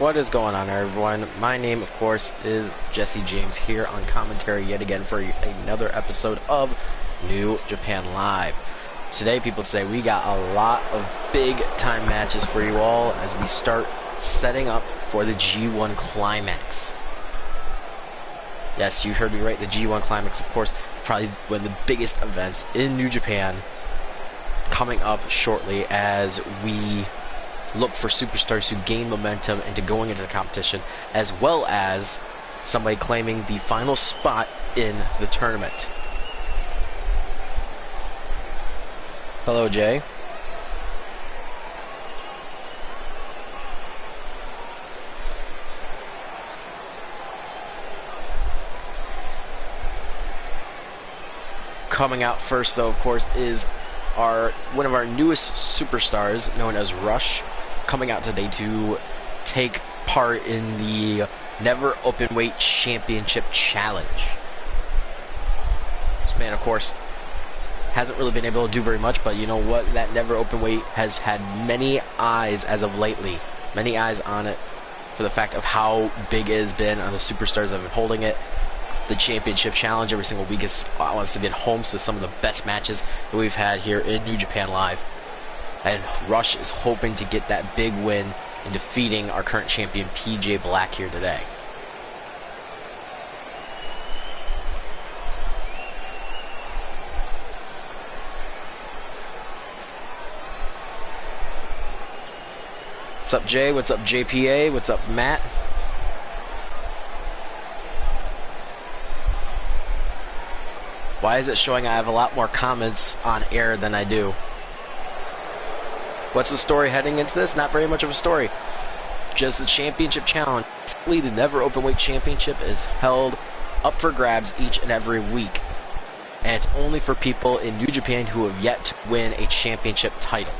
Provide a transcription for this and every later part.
What is going on, everyone? My name, of course, is Jesse James here on commentary yet again for another episode of New Japan Live. Today, we got a lot of big-time matches for you all as we start setting up for the G1 Climax. Yes, you heard me right, the G1 Climax, of course, probably one of the biggest events in New Japan coming up shortly as we look for superstars to gain momentum into going into the competition, as well as somebody claiming the final spot in the tournament. Hello, Jay. Coming out first, though, of course, is one of our newest superstars, known as Rush, coming out today to take part in the Never Openweight Championship Challenge. This man, of course, hasn't really been able to do very much, but you know what? That Never Openweight has had many eyes as of lately. Many eyes on it for the fact of how big it has been on the superstars that have been holding it. The Championship Challenge every single week is honestly been home to some of the best matches that we've had here in New Japan Live. And Rush is hoping to get that big win in defeating our current champion PJ Black here today. What's up, Jay? What's up, JPA? What's up, Matt? Why is it showing I have a lot more comments on air than I do? What's the story heading into this? Not very much of a story. Just the Championship Challenge. The Never Openweight Championship is held up for grabs each and every week. And it's only for people in New Japan who have yet to win a championship title.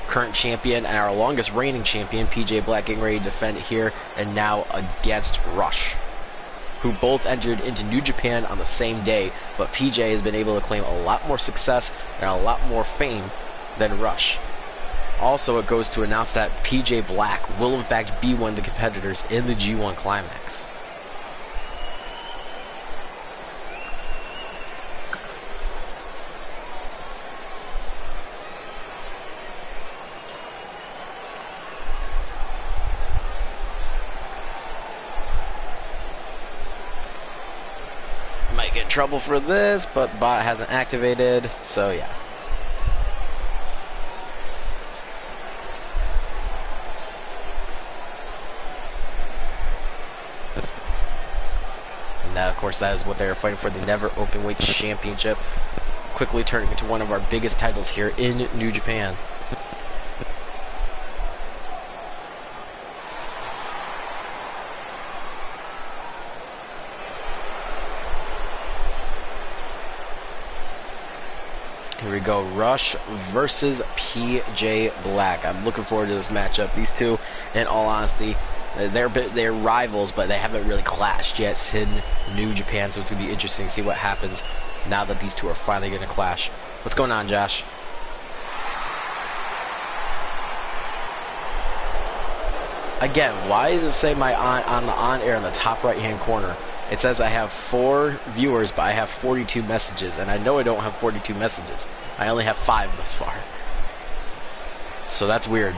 Current champion and our longest reigning champion, PJ Black, getting ready to defend it here and now against Rush, who both entered into New Japan on the same day, but PJ has been able to claim a lot more success and a lot more fame than Rush. Also, it goes to announce that PJ Black will in fact be one of the competitors in the G1 Climax. Might get in trouble for this, but bot hasn't activated, so yeah. Now, of course, that is what they're fighting for, the Never Openweight Championship, quickly turning into one of our biggest titles here in New Japan. Here we go, Rush versus PJ Black. I'm looking forward to this matchup. These two, in all honesty, they're rivals, but they haven't really clashed yet in New Japan, so it's going to be interesting to see what happens now that these two are finally going to clash. What's going on, Josh? Again, why does it say my on the on-air in the top right-hand corner? It says I have 4 viewers, but I have 42 messages, and I know I don't have 42 messages. I only have 5 thus far. So that's weird.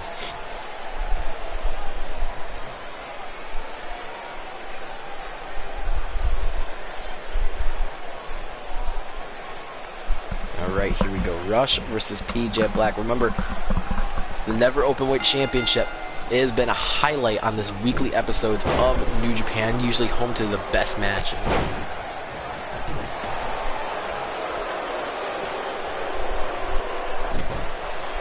Alright, here we go. Rush versus PJ Black. Remember, the Never Openweight Championship has been a highlight on this weekly episodes of New Japan, usually home to the best matches.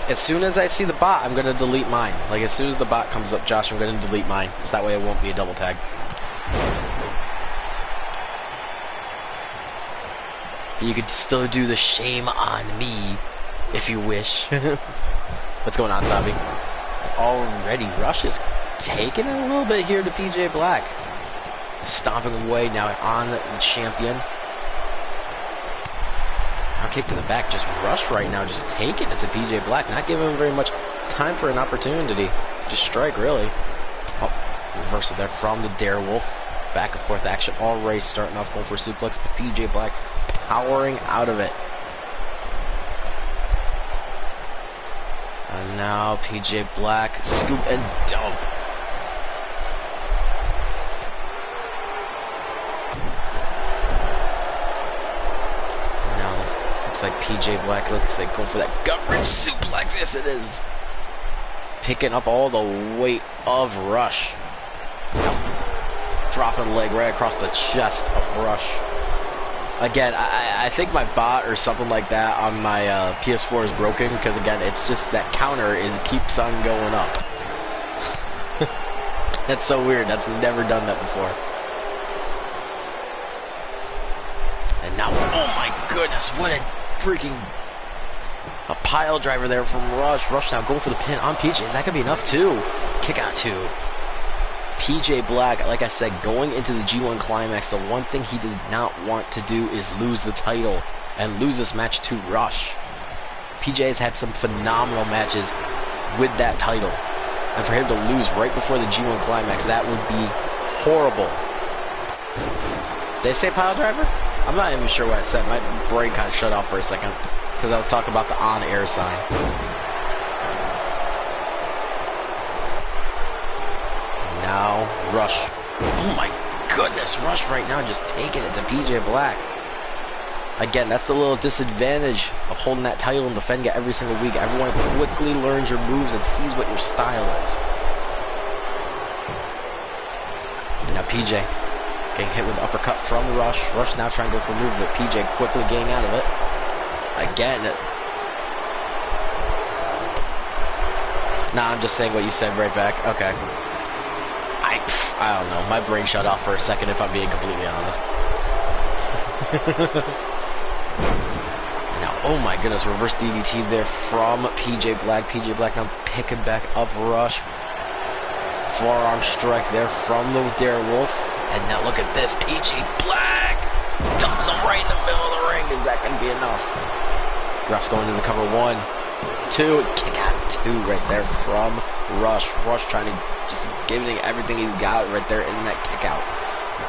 As soon as I see the bot, I'm going to delete mine. Like, as soon as the bot comes up, Josh, I'm going to delete mine. So that way it won't be a double tag. You could still do the shame on me, if you wish. What's going on, Sabi? Already, Rush is taking it a little bit here to PJ Black. Stomping away now on the champion. Now kick to the back, just Rush right now, just taking it to PJ Black, not giving him very much time for an opportunity to strike, really. Oh, reversal there from the Darewolf. Back and forth action already starting off, going for a suplex, but PJ Black powering out of it. And now PJ Black, scoop and dump. Now looks like PJ Black looks like going for that gut wrench suplex. Yes, it is. Picking up all the weight of Rush. Dropping the leg right across the chest of Rush. Again, I think my bot or something like that on my PS4 is broken, because again, it's just that counter keeps on going up. That's so weird. That's never done that before. And now, oh my goodness, what a freaking pile driver there from Rush. Rush now going for the pin on PJ. Is that gonna be enough too? Kick out two. PJ Black, like I said, going into the G1 Climax, the one thing he does not want to do is lose the title and lose this match to Rush. PJ has had some phenomenal matches with that title, and for him to lose right before the G1 Climax, that would be horrible. Did I say pile driver? I'm not even sure what I said. My brain kind of shut off for a second because I was talking about the on-air sign. Now, Rush. Oh my goodness, Rush right now just taking it to PJ Black. Again, that's the little disadvantage of holding that title and defending it every single week. Everyone quickly learns your moves and sees what your style is. Now PJ getting hit with an uppercut from Rush. Rush now trying to go for a move, but PJ quickly getting out of it. Again. Nah, I'm just saying what you said right back. Okay. I don't know. My brain shut off for a second, if I'm being completely honest. Now, oh my goodness, reverse DDT there from PJ Black. PJ Black now picking back up Rush. Forearm strike there from the Darewolf. And now look at this. PJ Black dumps him right in the middle of the ring. Is that going to be enough? Ref's going to the cover. 1, 2, kick out 2 right there from Rush. Rush trying to just giving everything he's got right there in that kick out.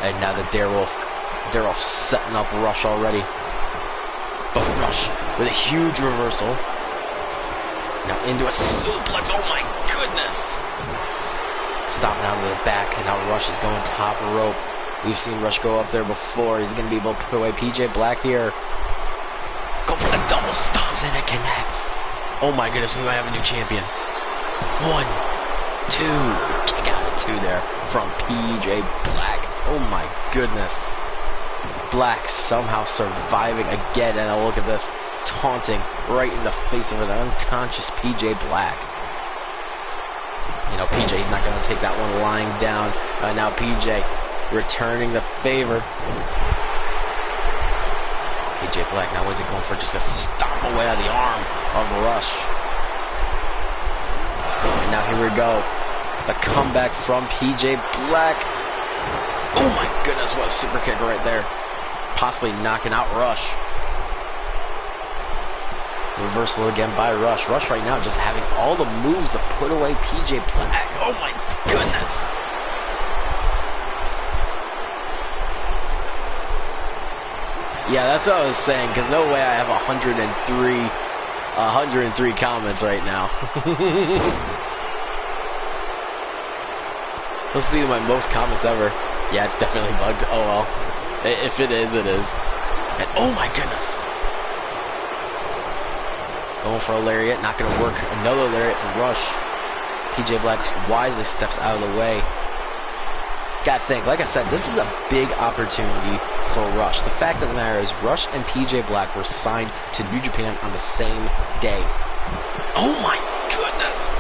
And now the Darewolf setting up Rush already. But Rush with a huge reversal. Now into a suplex. Oh my goodness. Stomping out of the back, and now Rush is going top rope. We've seen Rush go up there before. He's going to be able to put away PJ Black here. Go for the double stomps, and it connects. Oh my goodness, we might have a new champion. 1, 2, kick out at 2 there from PJ Black. Oh my goodness. Black somehow surviving again, and look at this, taunting right in the face of an unconscious PJ Black. You know, PJ's not going to take that one lying down. Now PJ returning the favor. PJ Black, now what is he going for? Just going to stomp away out of the arm of Rush. And now here we go. A comeback from PJ Black. Oh my goodness, what a super kick right there. Possibly knocking out Rush. Reversal again by Rush. Rush right now just having all the moves to put away PJ Black. Oh my goodness. Yeah, that's what I was saying, because no way I have 103 comments right now. This will be my most comments ever. Yeah, it's definitely bugged. Oh well. If it is, it is. And oh my goodness. Going for a lariat, not going to work. Another lariat from Rush. PJ Black wisely steps out of the way. Gotta think, like I said, this is a big opportunity for Rush. The fact of the matter is, Rush and PJ Black were signed to New Japan on the same day. Oh my goodness!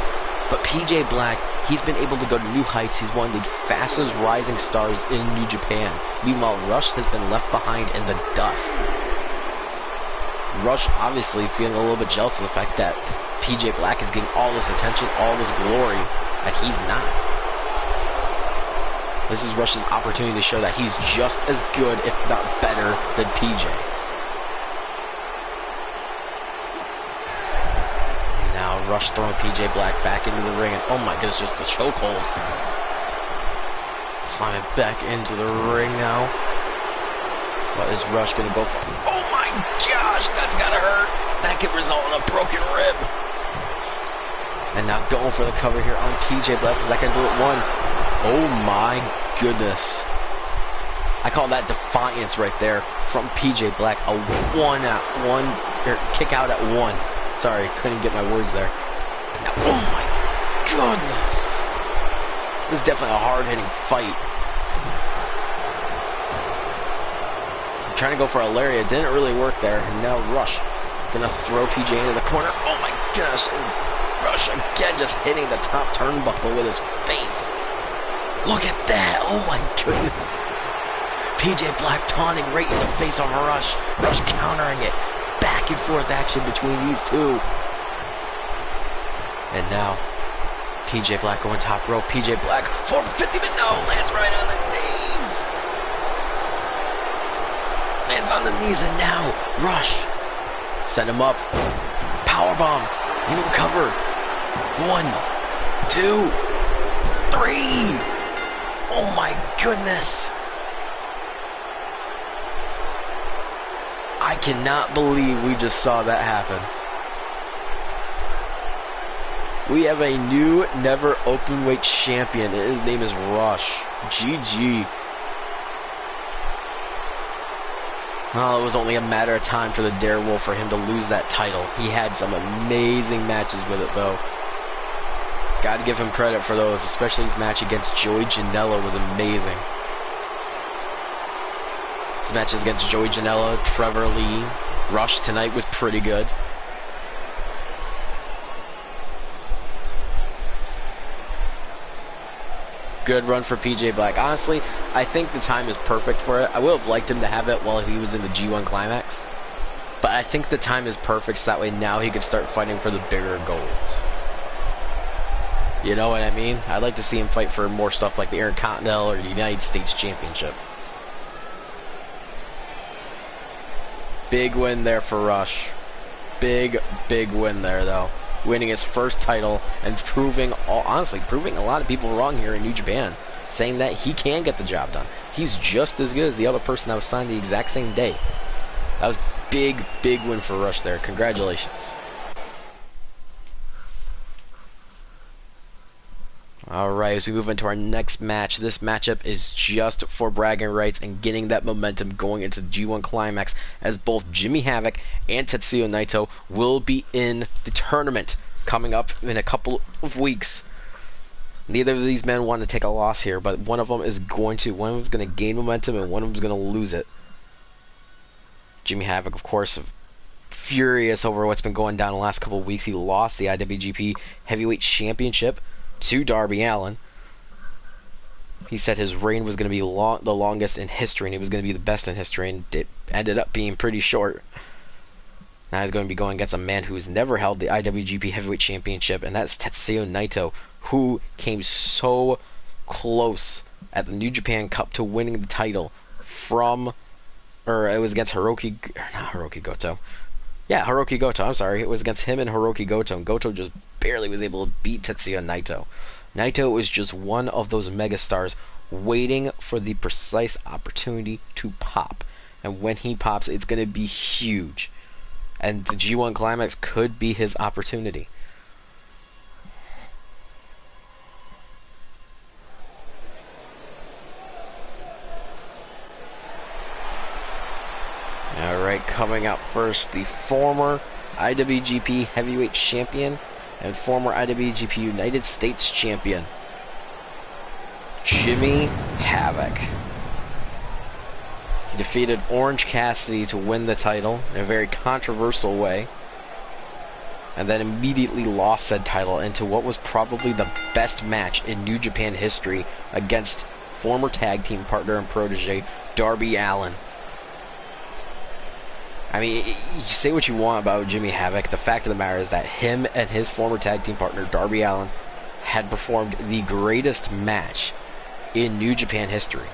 But PJ Black, he's been able to go to new heights. He's one of the fastest rising stars in New Japan. Meanwhile, Rush has been left behind in the dust. Rush obviously feeling a little bit jealous of the fact that PJ Black is getting all this attention, all this glory, that he's not. This is Rush's opportunity to show that he's just as good, if not better, than PJ. Now Rush throwing PJ Black back into the ring, and oh my goodness, just the chokehold. Slime it back into the ring now. What is Rush going to go for? Oh my gosh, that's got to hurt. That could result in a broken rib. And now going for the cover here on PJ Black. Is that going to do it? One. Oh my goodness. I call that defiance right there from PJ Black. A kick out at one. Sorry, couldn't get my words there. Now, oh my goodness. This is definitely a hard-hitting fight. I'm trying to go for a lariat. Didn't really work there. And now Rush gonna throw PJ into the corner. Oh my gosh. And Rush again just hitting the top turnbuckle with his face. Look at that. Oh my goodness. PJ Black taunting right in the face of Rush. Rush countering it. Back and forth action between these two. And now PJ Black going top rope. PJ Black 450, but no, lands right on the knees. Lands on the knees, and now Rush set him up. Powerbomb into a cover. 1, 2, 3. Oh my goodness. I cannot believe we just saw that happen. We have a new never openweight champion. His name is Rush. GG. Well, it was only a matter of time for the Darewolf for him to lose that title. He had some amazing matches with it, though. Got to give him credit for those, especially his match against Joey Janela was amazing. His matches against Joey Janela, Trevor Lee, Rush tonight was pretty good. Good run for PJ Black. Honestly, I think the time is perfect for it. I would have liked him to have it while he was in the G1 Climax. But I think the time is perfect so that way now he can start fighting for the bigger goals. You know what I mean? I'd like to see him fight for more stuff like the Intercontinental or the United States Championship. Big win there for Rush. Big win there, though. Winning his first title and honestly proving a lot of people wrong here in New Japan, saying that he can get the job done. He's just as good as the other person that was signed the exact same day. That was big win for Rush there. Congratulations. Alright, as we move into our next match, this matchup is just for bragging rights and getting that momentum going into the G1 Climax, as both Jimmy Havoc and Tetsuya Naito will be in the tournament coming up in a couple of weeks. Neither of these men want to take a loss here, but one of them is going to gain momentum and one of them is going to lose it. Jimmy Havoc, of course, furious over what's been going down the last couple of weeks. He lost the IWGP Heavyweight Championship to Darby Allin. He said his reign was going to be the longest in history and he was going to be the best in history, and it ended up being pretty short. Now he's going to be going against a man who's never held the IWGP Heavyweight Championship, and that's Tetsuya Naito, who came so close at the New Japan Cup to winning the title it was against Hiroshi Goto. Yeah, Hiroshi Goto, I'm sorry. It was against him and Hiroshi Goto, and Goto just barely was able to beat Tetsuya Naito. Naito was just one of those megastars waiting for the precise opportunity to pop. And when he pops, it's going to be huge. And the G1 Climax could be his opportunity. Alright, coming up first, the former IWGP Heavyweight Champion and former IWGP United States Champion, Jimmy Havoc. He defeated Orange Cassidy to win the title in a very controversial way, and then immediately lost said title into what was probably the best match in New Japan history against former tag team partner and protege Darby Allin. I mean, you say what you want about Jimmy Havoc. The fact of the matter is that him and his former tag team partner, Darby Allin, had performed the greatest match in New Japan history.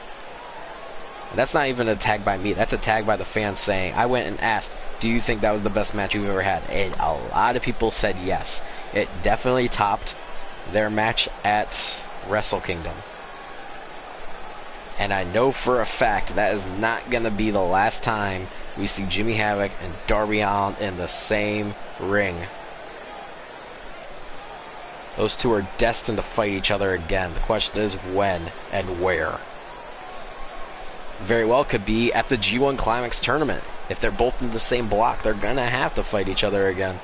And that's not even a tag by me. That's a tag by the fans saying, I went and asked, do you think that was the best match you've ever had? And a lot of people said yes. It definitely topped their match at Wrestle Kingdom. And I know for a fact that is not going to be the last time we see Jimmy Havoc and Darby Allin in the same ring. Those two are destined to fight each other again. The question is when and where. Very well could be at the G1 Climax Tournament. If they're both in the same block, they're going to have to fight each other again.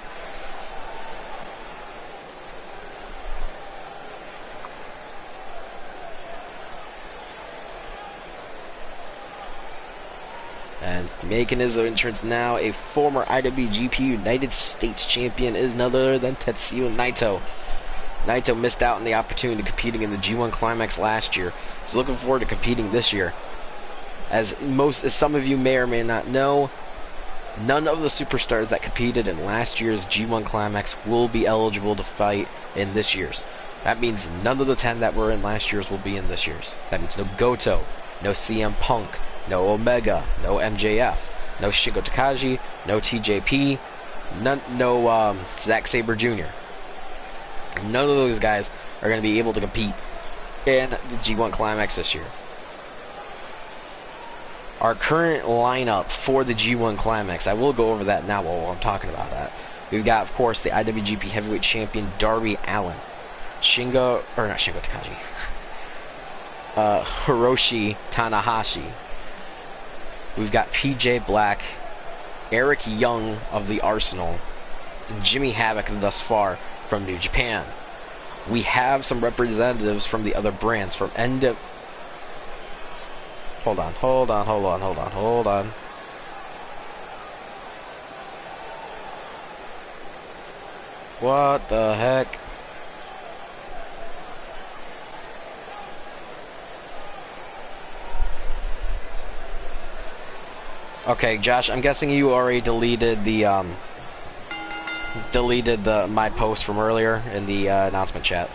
And making his entrance now, a former IWGP United States champion is none other than Tetsuya Naito. Naito missed out on the opportunity of competing in the G1 Climax last year. He's looking forward to competing this year. As some of you may or may not know, none of the superstars that competed in last year's G1 Climax will be eligible to fight in this year's. That means none of the 10 that were in last year's will be in this year's. That means no Goto, no CM Punk, no Omega, no MJF, no Shingo Takagi, no TJP, no Zack Sabre Jr. None of those guys are going to be able to compete in the G1 Climax this year. Our current lineup for the G1 Climax, I will go over that now while I'm talking about that. We've got, of course, the IWGP Heavyweight Champion Darby Allin, Takagi, Hiroshi Tanahashi. We've got PJ Black, Eric Young of the Arsenal, and Jimmy Havoc thus far from New Japan. We have some representatives from the other brands from Hold on. What the heck? Okay, Josh, I'm guessing you already deleted the my post from earlier in the announcement chat.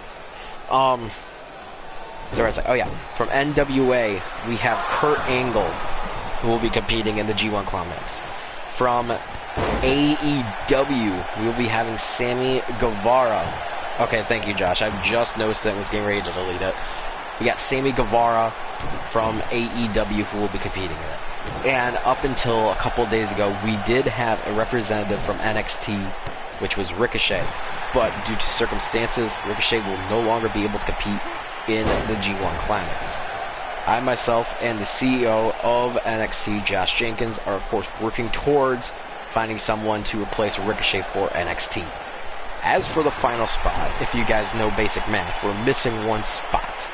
So I was like, oh yeah, from NWA we have Kurt Angle, who will be competing in the G1 Climax. From AEW we will be having Sammy Guevara. Okay, thank you, Josh. I've just noticed it and was getting ready to delete it. We got Sammy Guevara from AEW who will be competing in it. And up until a couple days ago, we did have a representative from NXT, which was Ricochet. But due to circumstances, Ricochet will no longer be able to compete in the G1 Climax. I myself and the CEO of NXT, Josh Jenkins, are of course working towards finding someone to replace Ricochet for NXT. As for the final spot, if you guys know basic math, we're missing one spot.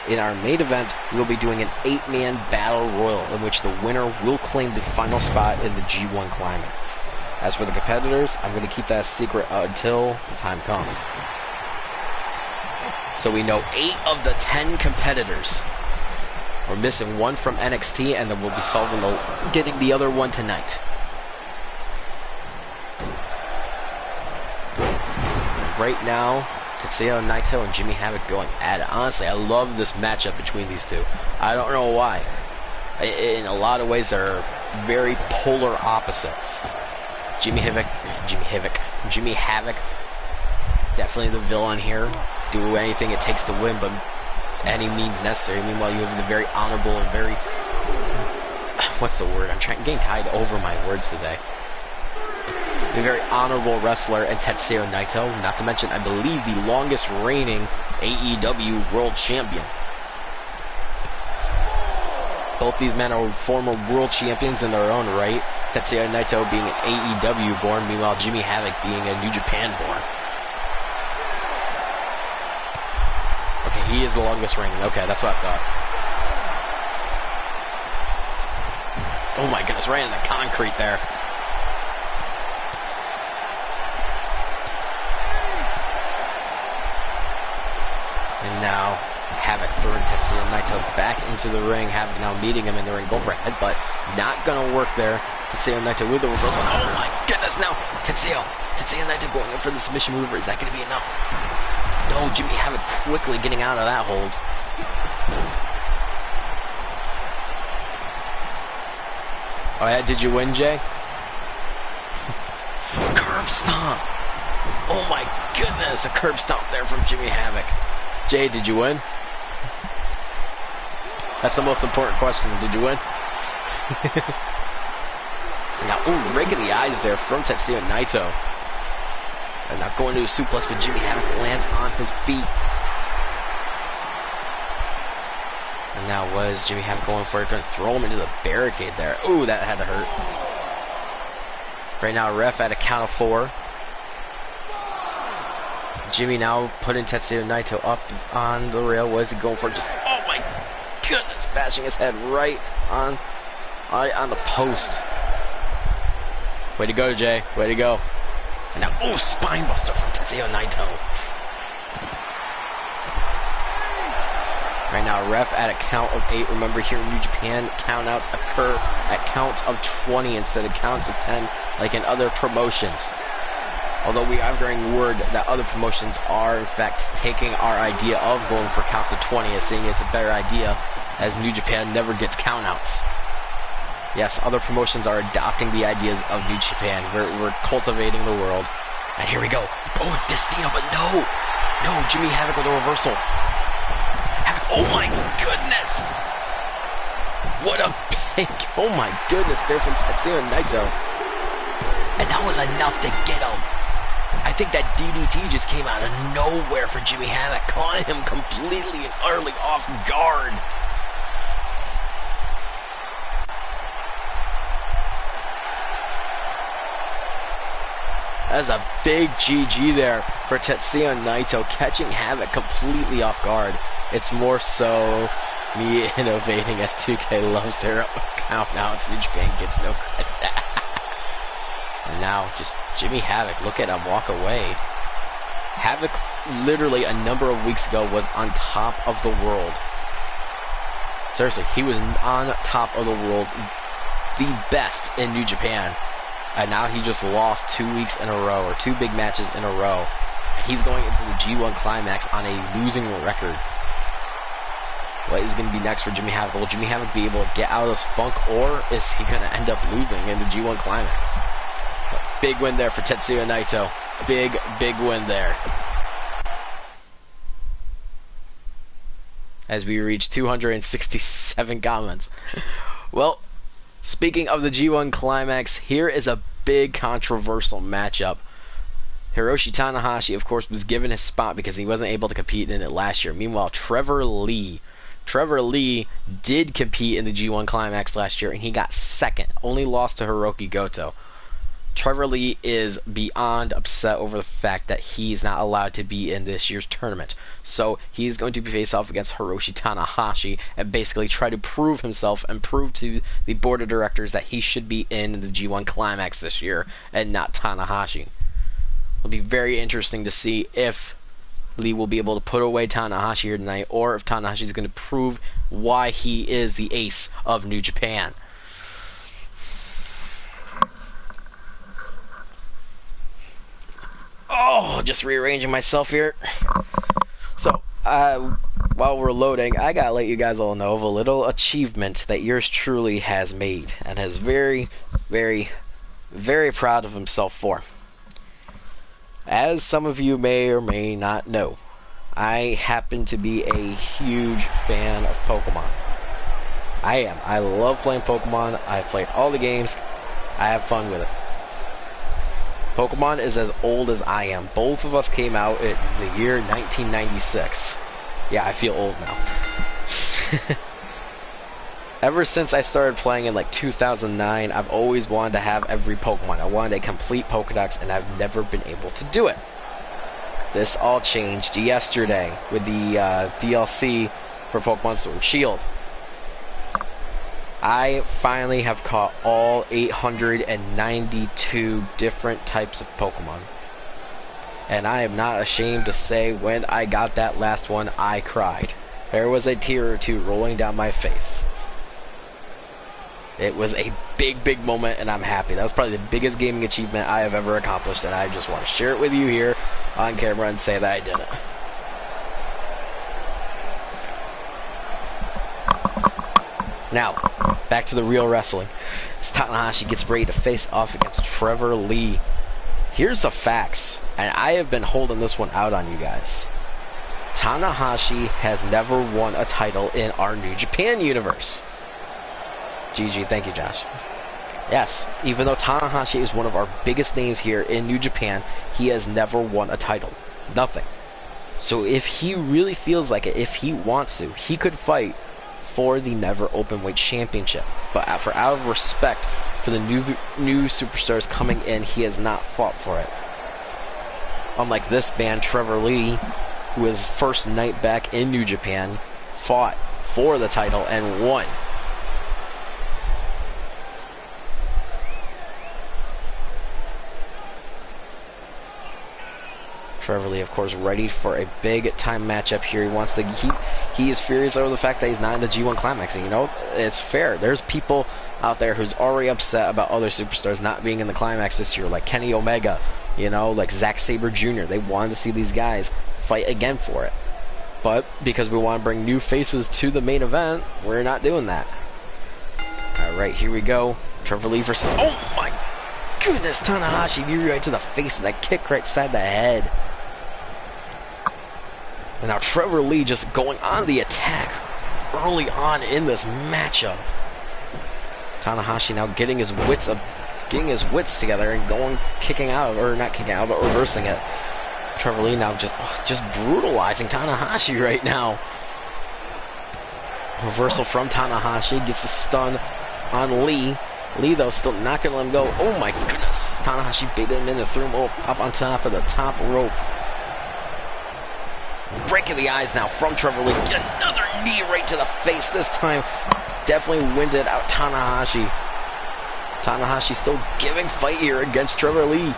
In our main event, we'll be doing an 8-man battle royal in which the winner will claim the final spot in the G1 Climax. As for the competitors, I'm going to keep that a secret until the time comes. So we know 8 of the 10 competitors. We're missing one from NXT, and then we'll be getting the other one tonight. Right now, Tetsuya Naito and Jimmy Havoc going at it. Honestly, I love this matchup between these two. I don't know why. In a lot of ways, they're very polar opposites. Jimmy Havoc, definitely the villain here. Do anything it takes to win, but any means necessary. Meanwhile, you have the very honorable and very... What's the word? I'm getting tied over my words today. The very honorable wrestler and Tetsuya Naito, not to mention, I believe, the longest reigning AEW World Champion. Both these men are former world champions in their own right. Tetsuya Naito being an AEW born, meanwhile Jimmy Havoc being a New Japan born. Okay, he is the longest reigning. Okay, that's what I thought. Oh my goodness, right in the concrete there. And now, Havoc throwing Tetsuya Naito back into the ring. Havoc now meeting him in the ring. Go for a headbutt. Not going to work there. Tetsuya Naito with the reversal. Oh my goodness, now Tetsuya Naito going in for the submission mover. Is that going to be enough? No, Jimmy Havoc quickly getting out of that hold. Oh yeah, did you win, Jay? Curb stomp. Oh my goodness, a curb stomp there from Jimmy Havoc. Jay, did you win? That's the most important question. Did you win? Now, ooh, rake in the eyes there from Tetsuya Naito. And now going to a suplex, but Jimmy Havoc lands on his feet. And now what is Jimmy Havoc going for? Going to throw him into the barricade there. Ooh, that had to hurt. Right now, ref at a count of 4. Jimmy now putting Tetsuya Naito up on the rail. What is he going for? Just, oh my goodness, bashing his head right on the post. Way to go, Jay. Way to go. And now, oh, spine buster from Tetsuya Naito. Right now, ref at a count of 8. Remember, here in New Japan, countouts occur at counts of 20 instead of counts of 10, like in other promotions. Although we are hearing word that other promotions are, in fact, taking our idea of going for counts of 20 as saying it's a better idea, as New Japan never gets countouts. Yes, other promotions are adopting the ideas of New Japan. We're cultivating the world. And here we go. Oh, Destino, but no! No, Jimmy Havoc with a reversal. Havoc, oh my goodness! What a pick! Oh my goodness, there from Tetsuya Naito. And that was enough to get him. I think that DDT just came out of nowhere for Jimmy Havoc, caught him completely and utterly off guard. That's a big GG there for Tetsuya Naito, catching Havoc completely off guard. It's more so me innovating as 2K loves their countouts. New Japan gets no credit. And now, just Jimmy Havoc, look at him walk away. Havoc, literally a number of weeks ago, was on top of the world. Seriously, he was on top of the world, the best in New Japan. And now he just lost 2 weeks in a row, or 2 big matches in a row. And he's going into the G1 Climax on a losing record. What is going to be next for Jimmy Havoc? Will Jimmy Havoc be able to get out of this funk, or is he going to end up losing in the G1 Climax? Big win there for Tetsuya Naito. Big, big win there. As we reach 267 comments. Well, speaking of the G1 Climax, here is a big controversial matchup. Hiroshi Tanahashi, of course, was given his spot because he wasn't able to compete in it last year. Meanwhile, Trevor Lee did compete in the G1 Climax last year, and he got second. Only lost to Hiroki Goto. Trevor Lee is beyond upset over the fact that he's not allowed to be in this year's tournament. So he's going to face off against Hiroshi Tanahashi and basically try to prove himself and prove to the board of directors that he should be in the G1 Climax this year and not Tanahashi. It'll be very interesting to see if Lee will be able to put away Tanahashi here tonight, or if Tanahashi is going to prove why he is the ace of New Japan. Oh, just rearranging myself here. So, while we're loading, I gotta let you guys all know of a little achievement that yours truly has made and is very, very, very proud of himself for. As some of you may or may not know, I happen to be a huge fan of Pokemon. I am. I love playing Pokemon. I've played all the games. I have fun with it. Pokemon is as old as I am. Both of us came out in the year 1996. Yeah, I feel old now. Ever since I started playing in like 2009, I've always wanted to have every Pokemon. I wanted a complete Pokedex, and I've never been able to do it. This all changed yesterday with the DLC for Pokemon Sword and Shield. I finally have caught all 892 different types of Pokemon. And I am not ashamed to say when I got that last one, I cried. There was a tear or two rolling down my face. It was a big, big moment, and I'm happy. That was probably the biggest gaming achievement I have ever accomplished, and I just want to share it with you here on camera and say that I did it. Now, back to the real wrestling. As Tanahashi gets ready to face off against Trevor Lee. Here's the facts, and I have been holding this one out on you guys. Tanahashi has never won a title in our New Japan universe. GG, thank you, Josh. Yes, even though Tanahashi is one of our biggest names here in New Japan, he has never won a title. Nothing. So if he really feels like it, if he wants to, he could fight for the Never Openweight Championship. But for out of respect for the new superstars coming in, he has not fought for it. Unlike this man, Trevor Lee, who his first night back in New Japan, fought for the title and won. Trevor Lee, of course, ready for a big time matchup here. He wants to. He is furious over the fact that he's not in the G1 Climax. And, you know, it's fair. There's people out there who's already upset about other superstars not being in the Climax this year, like Kenny Omega, you know, like Zack Sabre Jr. They wanted to see these guys fight again for it. But because we want to bring new faces to the main event, we're not doing that. All right, here we go. Trevor Lee versus. Oh my goodness, Tanahashi knee right to the face and that kick right side the head. And now Trevor Lee just going on the attack early on in this matchup. Tanahashi now getting his wits together and kicking out, or not kicking out, but reversing it. Trevor Lee now just brutalizing Tanahashi right now. Reversal from Tanahashi, gets the stun on Lee. Lee, though, still not going to let him go. Oh my goodness. Tanahashi baited him in and threw him up on top of the top rope. Breaking the eyes now from Trevor Lee. Get another knee right to the face. This time, definitely winded out Tanahashi. Tanahashi still giving fight here against Trevor Lee.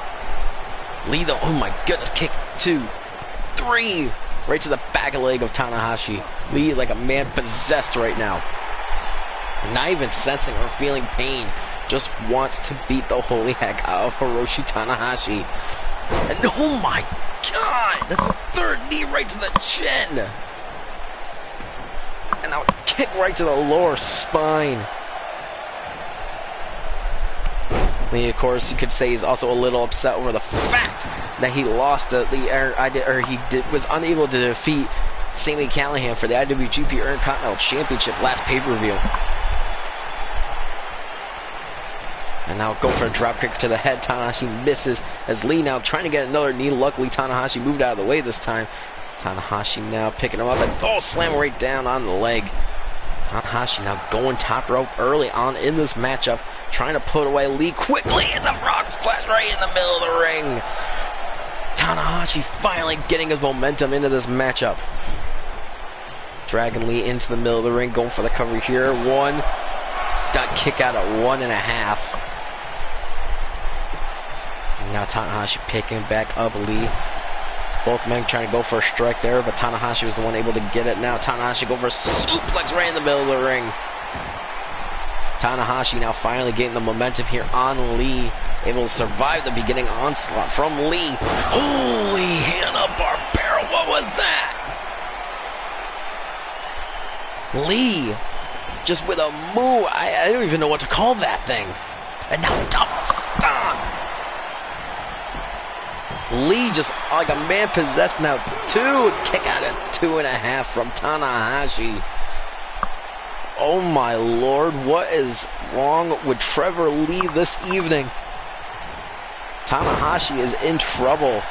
Lee, though, oh my goodness, kick 2, 3, right to the back leg of Tanahashi. Lee like a man possessed right now. Not even sensing or feeling pain. Just wants to beat the holy heck out of Hiroshi Tanahashi. And oh my god, that's a third knee right to the chin. And now a kick right to the lower spine. Lee, of course, you could say he's also a little upset over the fact that he lost was unable to defeat Sami Callihan for the IWGP Intercontinental Championship last pay-per-view. And now go for a drop kick to the head. Tanahashi misses as Lee now trying to get another knee. Luckily, Tanahashi moved out of the way this time. Tanahashi now picking him up and slam right down on the leg. Tanahashi now going top rope early on in this matchup, trying to put away Lee quickly. It's a frog splash right in the middle of the ring. Tanahashi finally getting his momentum into this matchup. Dragging Lee into the middle of the ring, going for the cover here. One. Duck kick out at 1.5. Now Tanahashi picking back up Lee. Both men trying to go for a strike there, but Tanahashi was the one able to get it. Now Tanahashi go for a suplex right in the middle of the ring. Tanahashi now finally getting the momentum here on Lee. Able to survive the beginning onslaught from Lee. Holy Hanna-Barbera, what was that? Lee, just with a move, I don't even know what to call that thing. And now double stun. Lee just like a man possessed now. Kick out at 2.5 from Tanahashi. Oh my lord, what is wrong with Trevor Lee this evening? Tanahashi is in trouble.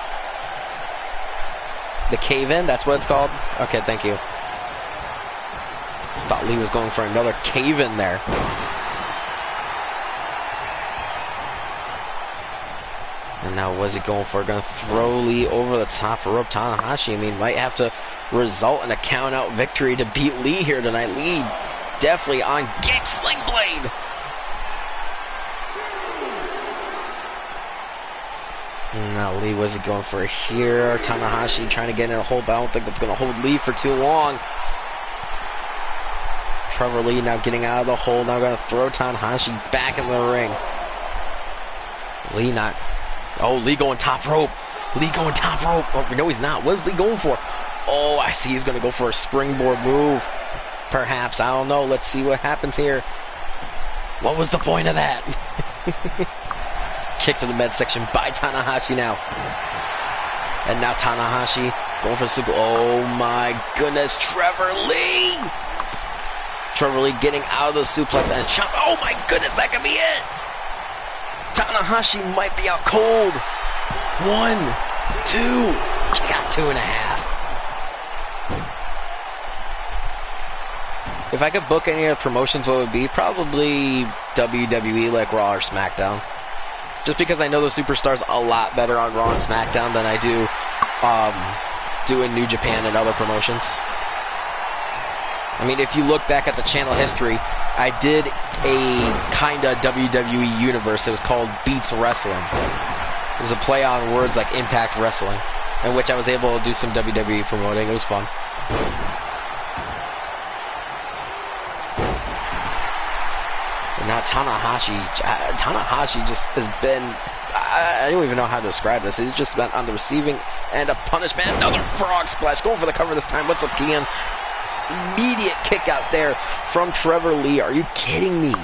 The cave-in, that's what it's called? Okay, thank you. Thought Lee was going for another cave-in there. And now what's he going for? Gonna throw Lee over the top rope. Tanahashi, I mean, might have to result in a count-out victory to beat Lee here tonight. Lee definitely on game Sling Blade. Now Lee, what's he going for here? Tanahashi trying to get in a hold, but I don't think that's going to hold Lee for too long. Trevor Lee now getting out of the hole. Now going to throw Tanahashi back in the ring. Lee not. Oh, Lee going top rope. Lee going top rope. Oh, no, he's not. What is Lee going for? Oh, I see he's going to go for a springboard move. Perhaps. I don't know. Let's see what happens here. What was the point of that? Kick to the midsection by Tanahashi now. And now Tanahashi going for the super. Oh my goodness, Trevor Lee! Trevor Lee getting out of the suplex and oh my goodness, that could be it! Tanahashi might be out cold. 1, 2. He got 2.5. If I could book any of the promotions, what would it be? Probably WWE, like Raw or SmackDown. Just because I know those superstars a lot better on Raw and SmackDown than I do doing New Japan and other promotions. I mean, if you look back at the channel history, I did a kind of WWE universe. It was called Beats Wrestling. It was a play on words like Impact Wrestling, in which I was able to do some WWE promoting. It was fun. And now Tanahashi just has been, I don't even know how to describe this. He's just been on the receiving end of punishment. Another frog splash, going for the cover this time. What's up, Kian? Immediate kick out there from Trevor Lee. Are you kidding me?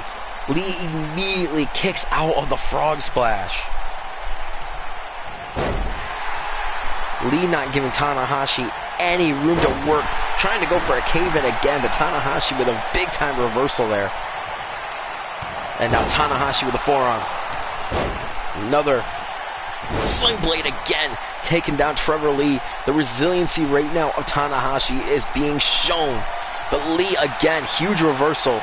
Lee immediately kicks out of the frog splash. Lee not giving Tanahashi any room to work. Trying to go for a cave-in again, but Tanahashi with a big-time reversal there. And now Tanahashi with a forearm. Another sling blade again, taking down Trevor Lee. The resiliency right now of Tanahashi is being shown. But Lee again, huge reversal.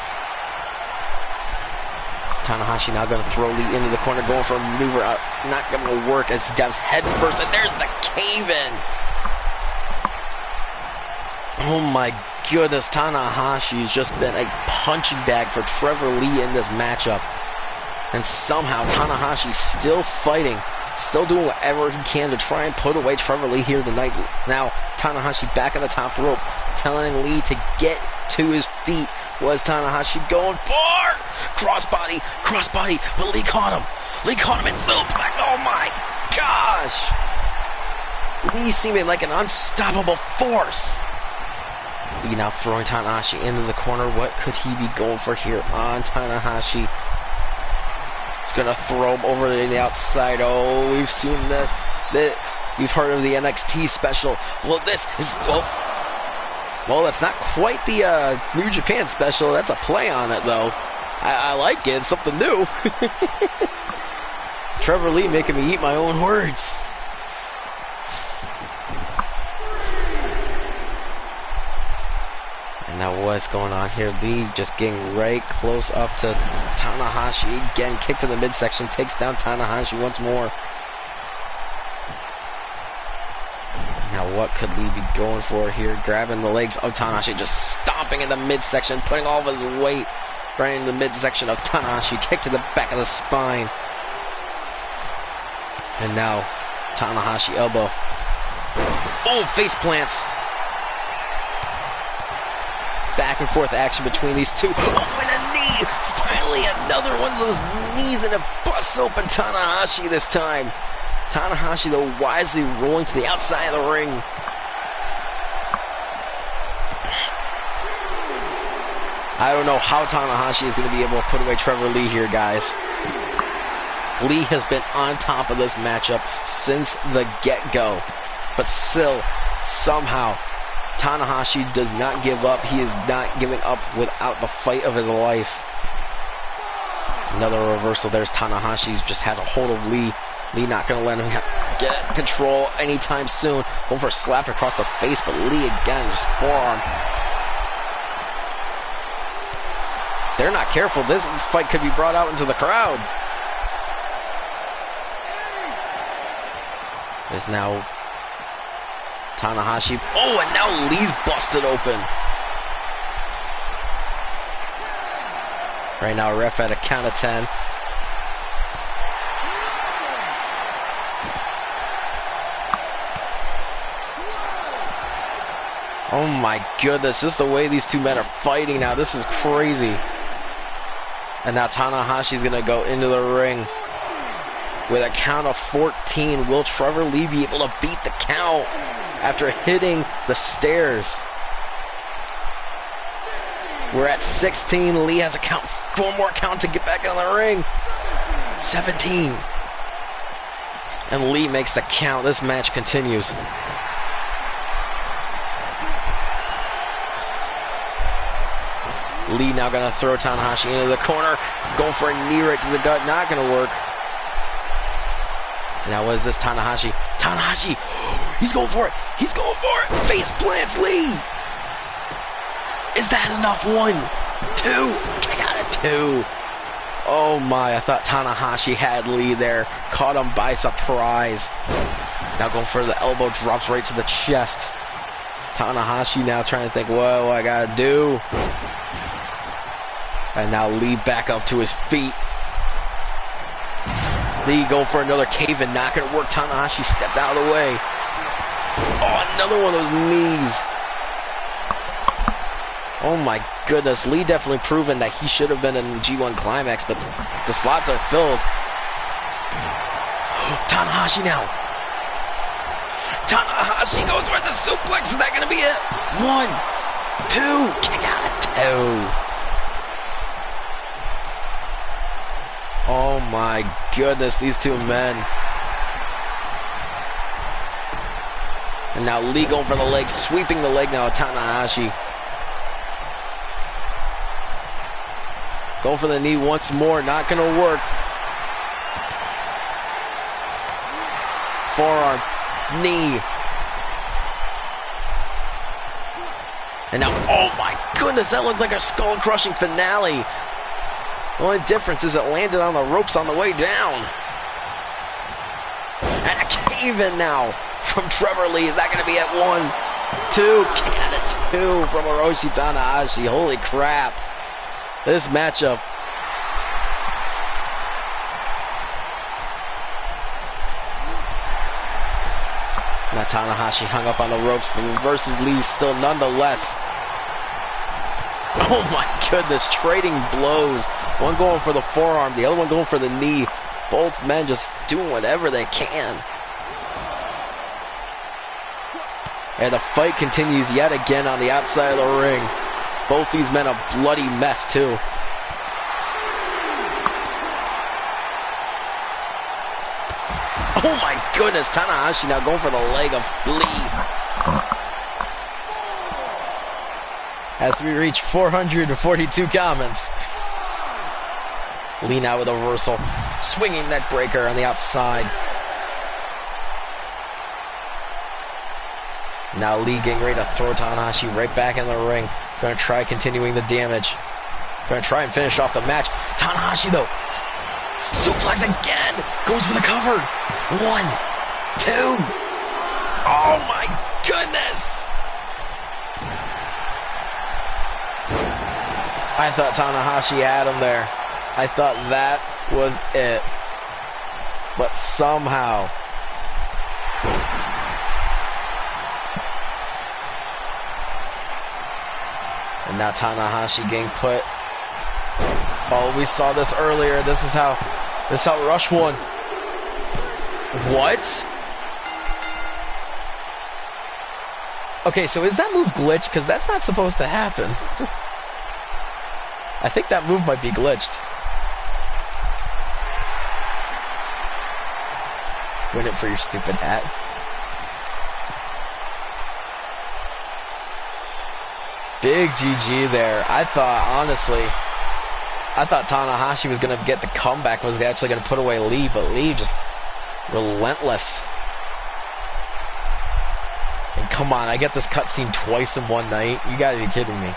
Tanahashi now going to throw Lee into the corner, going for a maneuver out. Not going to work as he dives head first, and there's the cave-in. Oh my goodness, Tanahashi's just been a punching bag for Trevor Lee in this matchup. And somehow Tanahashi's still fighting, still doing whatever he can to try and put away Trevor Lee here tonight. Now Tanahashi back on the top rope, telling Lee to get to his feet. Was Tanahashi going for crossbody, but Lee caught him. Lee caught him in suplex. Oh my gosh! Lee seeming like an unstoppable force. Lee now throwing Tanahashi into the corner. What could he be going for here on Tanahashi? He's gonna throw him over to the outside. Oh, we've seen this. We've heard of the NXT special. Well, this is well, that's not quite the New Japan special. That's a play on it, though. I like it. It's something new. Trevor Lee making me eat my own words. And now what's going on here? Lee just getting right close up to Tanahashi. Again, kick to the midsection. Takes down Tanahashi once more. Now what could Lee be going for here? Grabbing the legs of Tanahashi, just stomping in the midsection, putting all of his weight right in the midsection of Tanahashi. Kick to the back of the spine. And now Tanahashi elbow. Oh, face plants. Back and forth action between these two. Oh, and a knee. Finally another one of those knees, and it busts open Tanahashi this time. Tanahashi, though, wisely rolling to the outside of the ring. I don't know how Tanahashi is going to be able to put away Trevor Lee here, guys. Lee has been on top of this matchup since the get-go. But still, somehow, Tanahashi does not give up. He is not giving up without the fight of his life. Another reversal. There's Tanahashi's just had a hold of Lee. Lee not going to let him get control anytime soon. Going for a slap across the face, but Lee again, just forearm. They're not careful. This fight could be brought out into the crowd. There's now Tanahashi. Oh, and now Lee's busted open. Right now, ref at a count of 10. Oh my goodness, just the way these two men are fighting now. This is crazy. And now Tanahashi's going to go into the ring with a count of 14. Will Trevor Lee be able to beat the count after hitting the stairs? We're at 16. Lee has a count, 4 more count to get back in the ring. 17. And Lee makes the count. This match continues. Lee now going to throw Tanahashi into the corner. Going for a knee right to the gut. Not going to work. Now what is this? Tanahashi. Tanahashi. He's going for it. He's going for it. Face plants Lee. Is that enough? 1, 2. Kick out of 2. Oh my, I thought Tanahashi had Lee there. Caught him by surprise. Now going for the elbow, drops right to the chest. Tanahashi now trying to think, what I gotta do? And now Lee back up to his feet. Lee going for another cave-in, not gonna work. Tanahashi stepped out of the way. Oh, another one of those knees. Oh my goodness, Lee definitely proven that he should have been in G1 Climax, but the slots are filled. Tanahashi now. Tanahashi goes for the suplex. Is that going to be it? 1, 2. Kick out of 2. Oh my goodness, these two men. And now Lee going for the leg, sweeping the leg now of Tanahashi. Go for the knee once more, not going to work. Forearm, knee. And now, oh my goodness, that looked like a skull-crushing finale. The only difference is it landed on the ropes on the way down. And a cave-in now from Trevor Lee. Is that going to be at 1, 2? Kick out of 2 from Hiroshi Tanahashi. Holy crap. This matchup. Now Tanahashi hung up on the ropes, but reverses Lee still nonetheless. Oh my goodness, trading blows. One going for the forearm, the other one going for the knee. Both men just doing whatever they can. And the fight continues yet again on the outside of the ring. Both these men a bloody mess too. Oh my goodness, Tanahashi now going for the leg of Lee. As we reach 442 comments. Lee now with a reversal. Swinging neck breaker on the outside. Now Lee getting ready to throw Tanahashi right back in the ring. Going to try continuing the damage. Going to try and finish off the match. Tanahashi though. Suplex again. Goes for the cover. 1, 2. Oh my goodness. I thought Tanahashi had him there. I thought that was it. But somehow. And now Tanahashi getting put. Oh, we saw this earlier. This is how Rush won. What? Okay, so is that move glitched? Because that's not supposed to happen. I think that move might be glitched. Win it for your stupid hat. Big GG there. I thought Tanahashi was going to get the comeback, was actually going to put away Lee, but Lee just relentless. And come on, I get this cutscene twice in one night. You gotta be kidding me.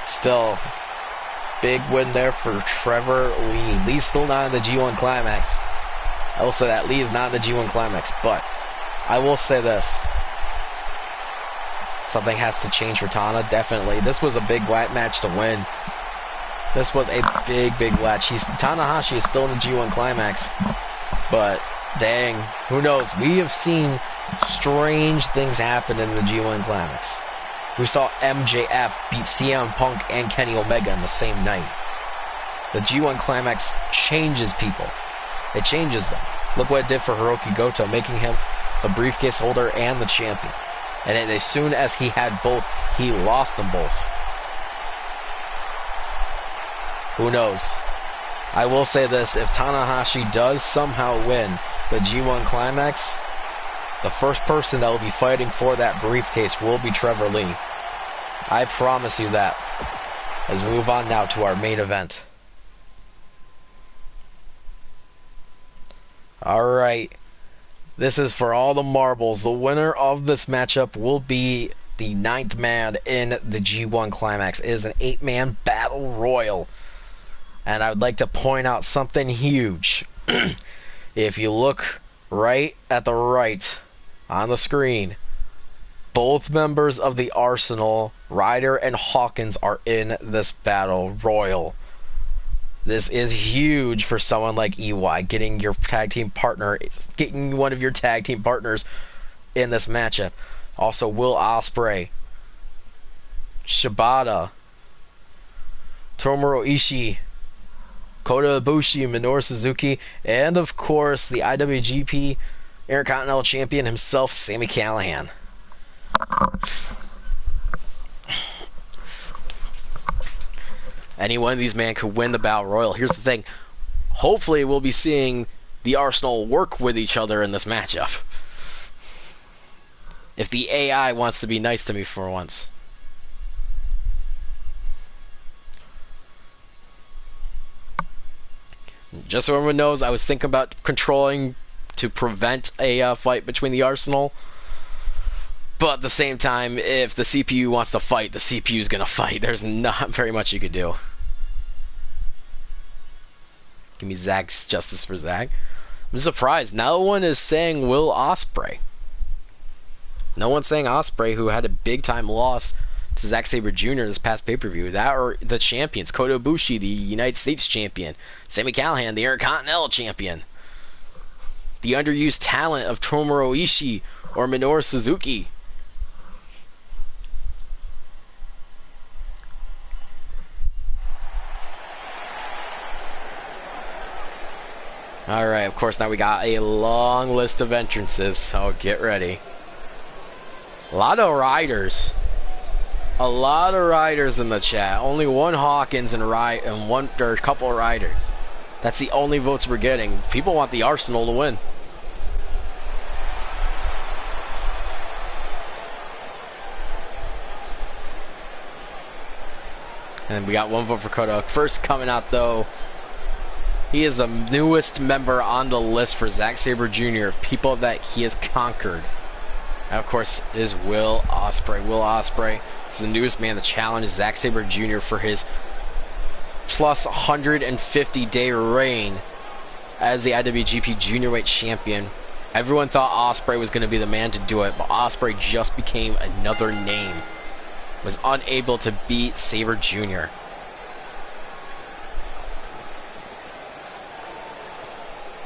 Still, big win there for Trevor Lee. Lee's still not in the G1 Climax. I will say that Lee is not in the G1 Climax, but I will say this. Something has to change for Tana, definitely. This was a big match to win. This was a big match. Tanahashi is still in the G1 Climax, but dang, who knows? We have seen strange things happen in the G1 Climax. We saw MJF beat CM Punk and Kenny Omega in the same night. The G1 Climax changes people. It changes them. Look what it did for Hiroki Goto, making him the briefcase holder and the champion. And as soon as he had both, he lost them both. Who knows? I will say this, if Tanahashi does somehow win the G1 Climax, the first person that will be fighting for that briefcase will be Trevor Lee. I promise you that. As we move on now to our main event. Alright. This is for all the marbles. The winner of this matchup will be the 9th man in the G1 Climax. It is an 8-man battle royal. And I would like to point out something huge. If you look right at the right on the screen, both members of the Arsenal, Ryder and Hawkins, are in this battle royal. This is huge for someone like EY, getting your tag team partner, getting one of your tag team partners in this matchup. Also, Will Ospreay, Shibata, Tomohiro Ishii, Kota Ibushi, Minoru Suzuki, and of course the IWGP Intercontinental Champion himself, Sami Callihan. Any one of these men could win the Battle Royal. Here's the thing. Hopefully we'll be seeing the Arsenal work with each other in this matchup. If the AI wants to be nice to me for once. Just so everyone knows, I was thinking about controlling to prevent a fight between the Arsenal. But at the same time, if the CPU wants to fight, the CPU is going to fight. There's not very much you could do. Give me Zach's justice for Zach. I'm surprised. No one is saying Will Ospreay. No one's saying Ospreay, who had a big-time loss to Zack Sabre Jr. this past pay-per-view. That or the champions. Kota Ibushi, the United States champion. Sami Callihan, the Intercontinental champion. The underused talent of Tomohiro Ishii or Minoru Suzuki. Alright, of course, now we got a long list of entrances, so get ready. A lot of riders. A lot of riders in the chat. Only one Hawkins and a couple of riders. That's the only votes we're getting. People want the Arsenal to win. And we got one vote for Kota. First coming out, though, he is the newest member on the list for Zack Sabre Jr. of people that he has conquered. And of course, is Will Ospreay. Will Ospreay is the newest man to challenge Zack Sabre Jr. for his plus 150-day reign as the IWGP Juniorweight Champion. Everyone thought Ospreay was going to be the man to do it, but Ospreay just became another name. Was unable to beat Sabre Jr.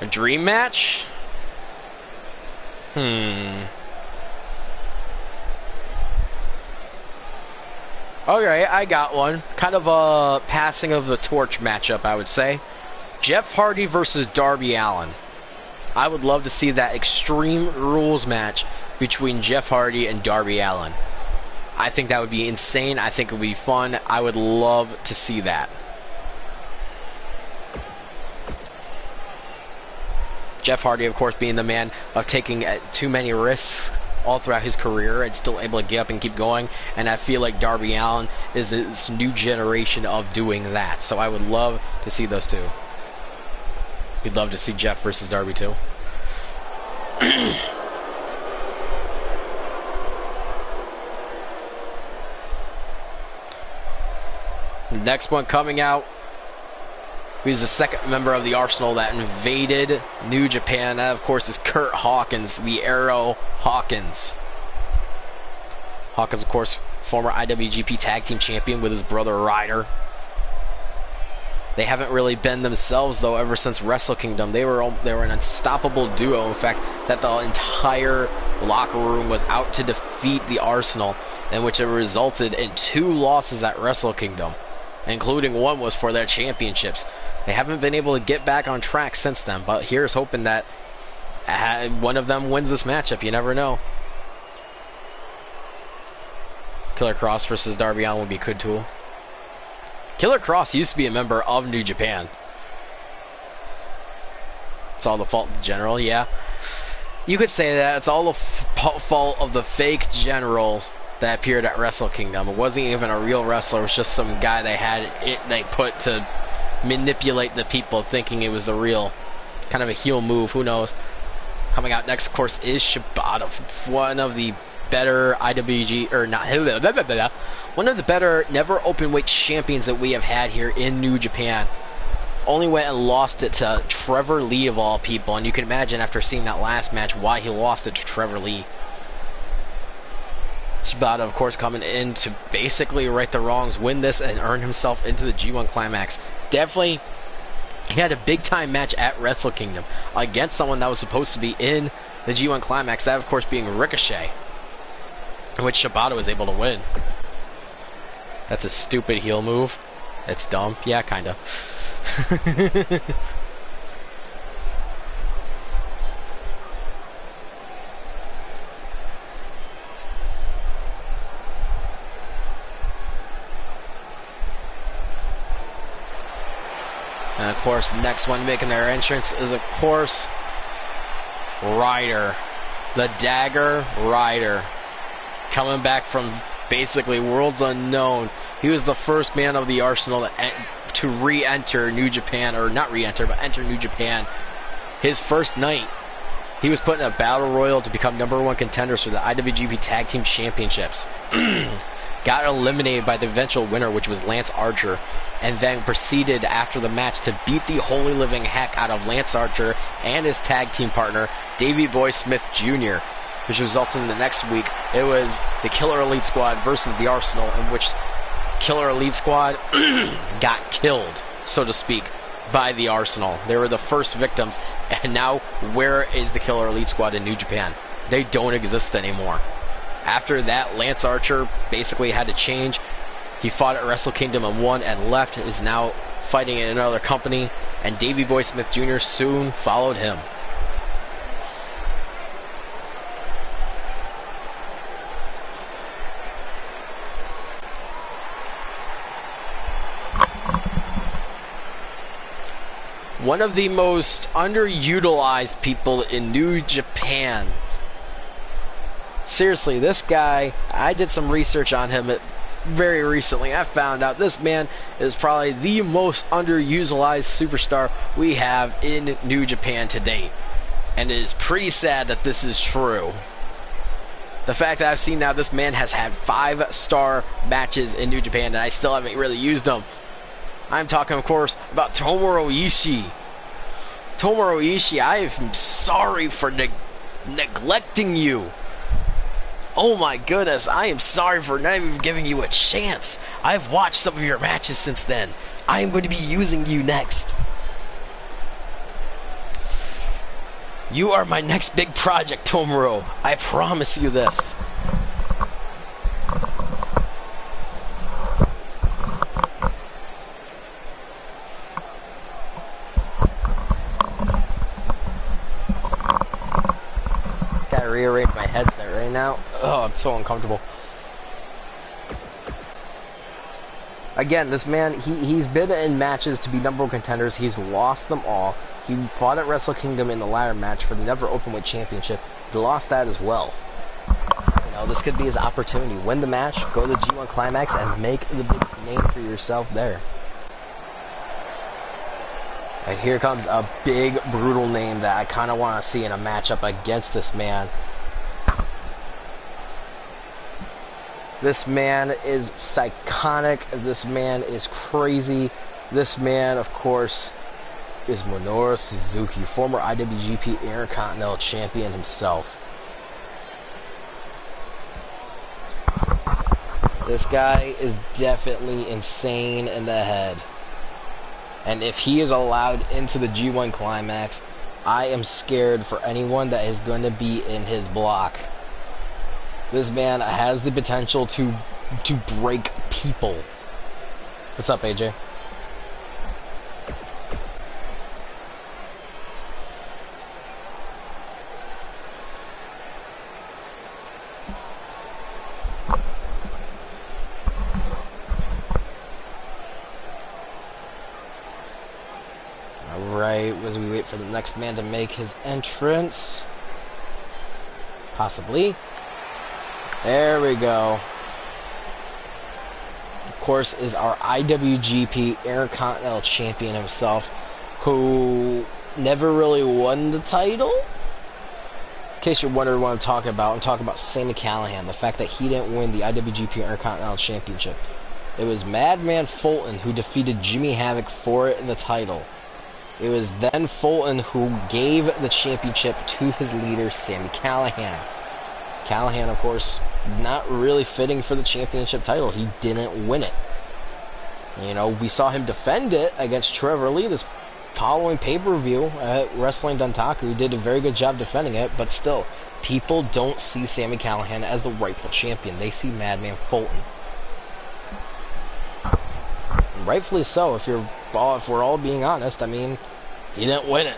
A dream match? Alright, I got one. Kind of a passing of the torch matchup, I would say. Jeff Hardy versus Darby Allin. I would love to see that Extreme Rules match between Jeff Hardy and Darby Allin. I think that would be insane. I think it would be fun. I would love to see that. Jeff Hardy, of course, being the man of taking too many risks all throughout his career and still able to get up and keep going. And I feel like Darby Allin is this new generation of doing that. So I would love to see those two. We'd love to see Jeff versus Darby too. The next one coming out, he's the second member of the Arsenal that invaded New Japan. That, of course, is Kurt Hawkins, the Arrow Hawkins. Hawkins, of course, former IWGP Tag Team Champion with his brother Ryder. They haven't really been themselves, though, ever since Wrestle Kingdom. They were an unstoppable duo. In fact, that the entire locker room was out to defeat the Arsenal, in which it resulted in 2 losses at Wrestle Kingdom, including one was for their championships. They haven't been able to get back on track since then, but here's hoping that one of them wins this matchup. You never know. Killer Kross versus Darby Allin would be a good tool. Killer Kross used to be a member of New Japan. It's all the fault of the general, yeah. You could say that. It's all the fault of the fake general that appeared at Wrestle Kingdom. It wasn't even a real wrestler. It was just some guy they put to manipulate the people thinking it was the real. Kind of a heel move, who knows. Coming out next, of course, is Shibata, one of the better IWG, or not, one of the better never openweight champions that we have had here in New Japan. Only went and lost it to Trevor Lee of all people, and you can imagine after seeing that last match why he lost it to Trevor Lee. Shibata, of course, coming in to basically right the wrongs, win this, and earn himself into the G1 Climax. Definitely, he had a big-time match at Wrestle Kingdom against someone that was supposed to be in the G1 Climax, that, of course, being Ricochet, in which Shibata was able to win. That's a stupid heel move. It's dumb. Yeah, kind of. And of course, the next one making their entrance is, of course, Ryder. The Dagger Ryder. Coming back from basically Worlds Unknown. He was the first man of the Arsenal to re-enter New Japan, or not re-enter, but enter New Japan. His first night, he was put in a battle royal to become #1 contenders for the IWGP Tag Team Championships. Got eliminated by the eventual winner, which was Lance Archer, and then proceeded after the match to beat the holy living heck out of Lance Archer and his tag team partner, Davey Boy Smith Jr., which resulted in the next week. It was the Killer Elite Squad versus the Arsenal, in which Killer Elite Squad got killed, so to speak, by the Arsenal. They were the first victims, and now where is the Killer Elite Squad in New Japan? They don't exist anymore. After that, Lance Archer basically had to change. He fought at Wrestle Kingdom and won and left, is now fighting in another company, and Davey Boy Smith Jr. soon followed him. One of the most underutilized people in New Japan. Seriously, this guy, I did some research on him very recently. I found out this man is probably the most underutilized superstar we have in New Japan to date. And it is pretty sad that this is true. The fact that I've seen now this man has had 5-star matches in New Japan and I still haven't really used them. I'm talking, of course, about Tomohiro Ishii. Tomohiro Ishii, I am sorry for neglecting you. Oh my goodness, I am sorry for not even giving you a chance. I've watched some of your matches since then. I am going to be using you next. You are my next big project, Tomohiro. I promise you this. Gotta rearrange my headset right now. Oh, I'm so uncomfortable. Again, this man, he's been in matches to be #1 contenders. He's lost them all. He fought at Wrestle Kingdom in the ladder match for the Never Openweight Championship. He lost that as well. You know, this could be his opportunity. Win the match, go to the G1 Climax, and make the biggest name for yourself there. And here comes a big, brutal name that I kind of want to see in a matchup against this man. This man is psychotic. This man is crazy. This man, of course, is Minoru Suzuki, former IWGP Intercontinental Champion himself. This guy is definitely insane in the head. And if he is allowed into the G1 Climax, I am scared for anyone that is going to be in his block. This man has the potential to break people. What's up, AJ? Alright, as we wait for the next man to make his entrance. Possibly. There we go. Of course, is our IWGP Intercontinental Champion himself, who never really won the title. In case you're wondering what I'm talking about Sami Callihan, the fact that he didn't win the IWGP Intercontinental Championship. It was Madman Fulton who defeated Jimmy Havoc for it in the title. It was then Fulton who gave the championship to his leader, Sami Callihan. Callihan, of course, not really fitting for the championship title. He didn't win it. You know, we saw him defend it against Trevor Lee this following pay-per-view at Wrestling Dontaku. He did a very good job defending it, but still, people don't see Sami Callihan as the rightful champion. They see Madman Fulton. And rightfully so, if we're all being honest. I mean, he didn't win it.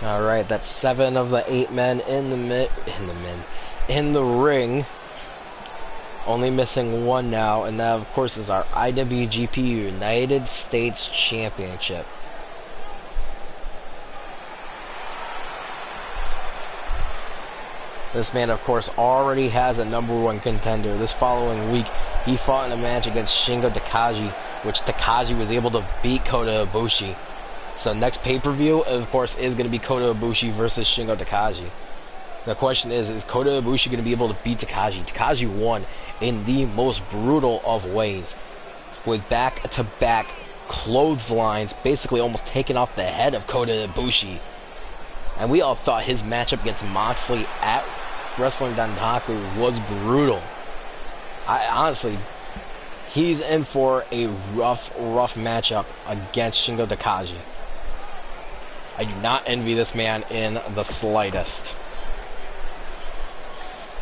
Alright, that's 7 of the 8 men in the ring. Only missing 1 now, and that of course is our IWGP United States Championship. This man, of course, already has a #1 contender. This following week, he fought in a match against Shingo Takahashi, which Takahashi was able to beat Kota Ibushi. So next pay-per-view, of course, is going to be Kota Ibushi versus Shingo Takahashi. The question is Kota Ibushi going to be able to beat Takahashi? Takahashi won in the most brutal of ways, with back-to-back clotheslines, basically almost taking off the head of Kota Ibushi. And we all thought his matchup against Moxley at Wrestling Dontaku was brutal. Honestly, he's in for a rough matchup against Shingo Takahashi. I do not envy this man in the slightest.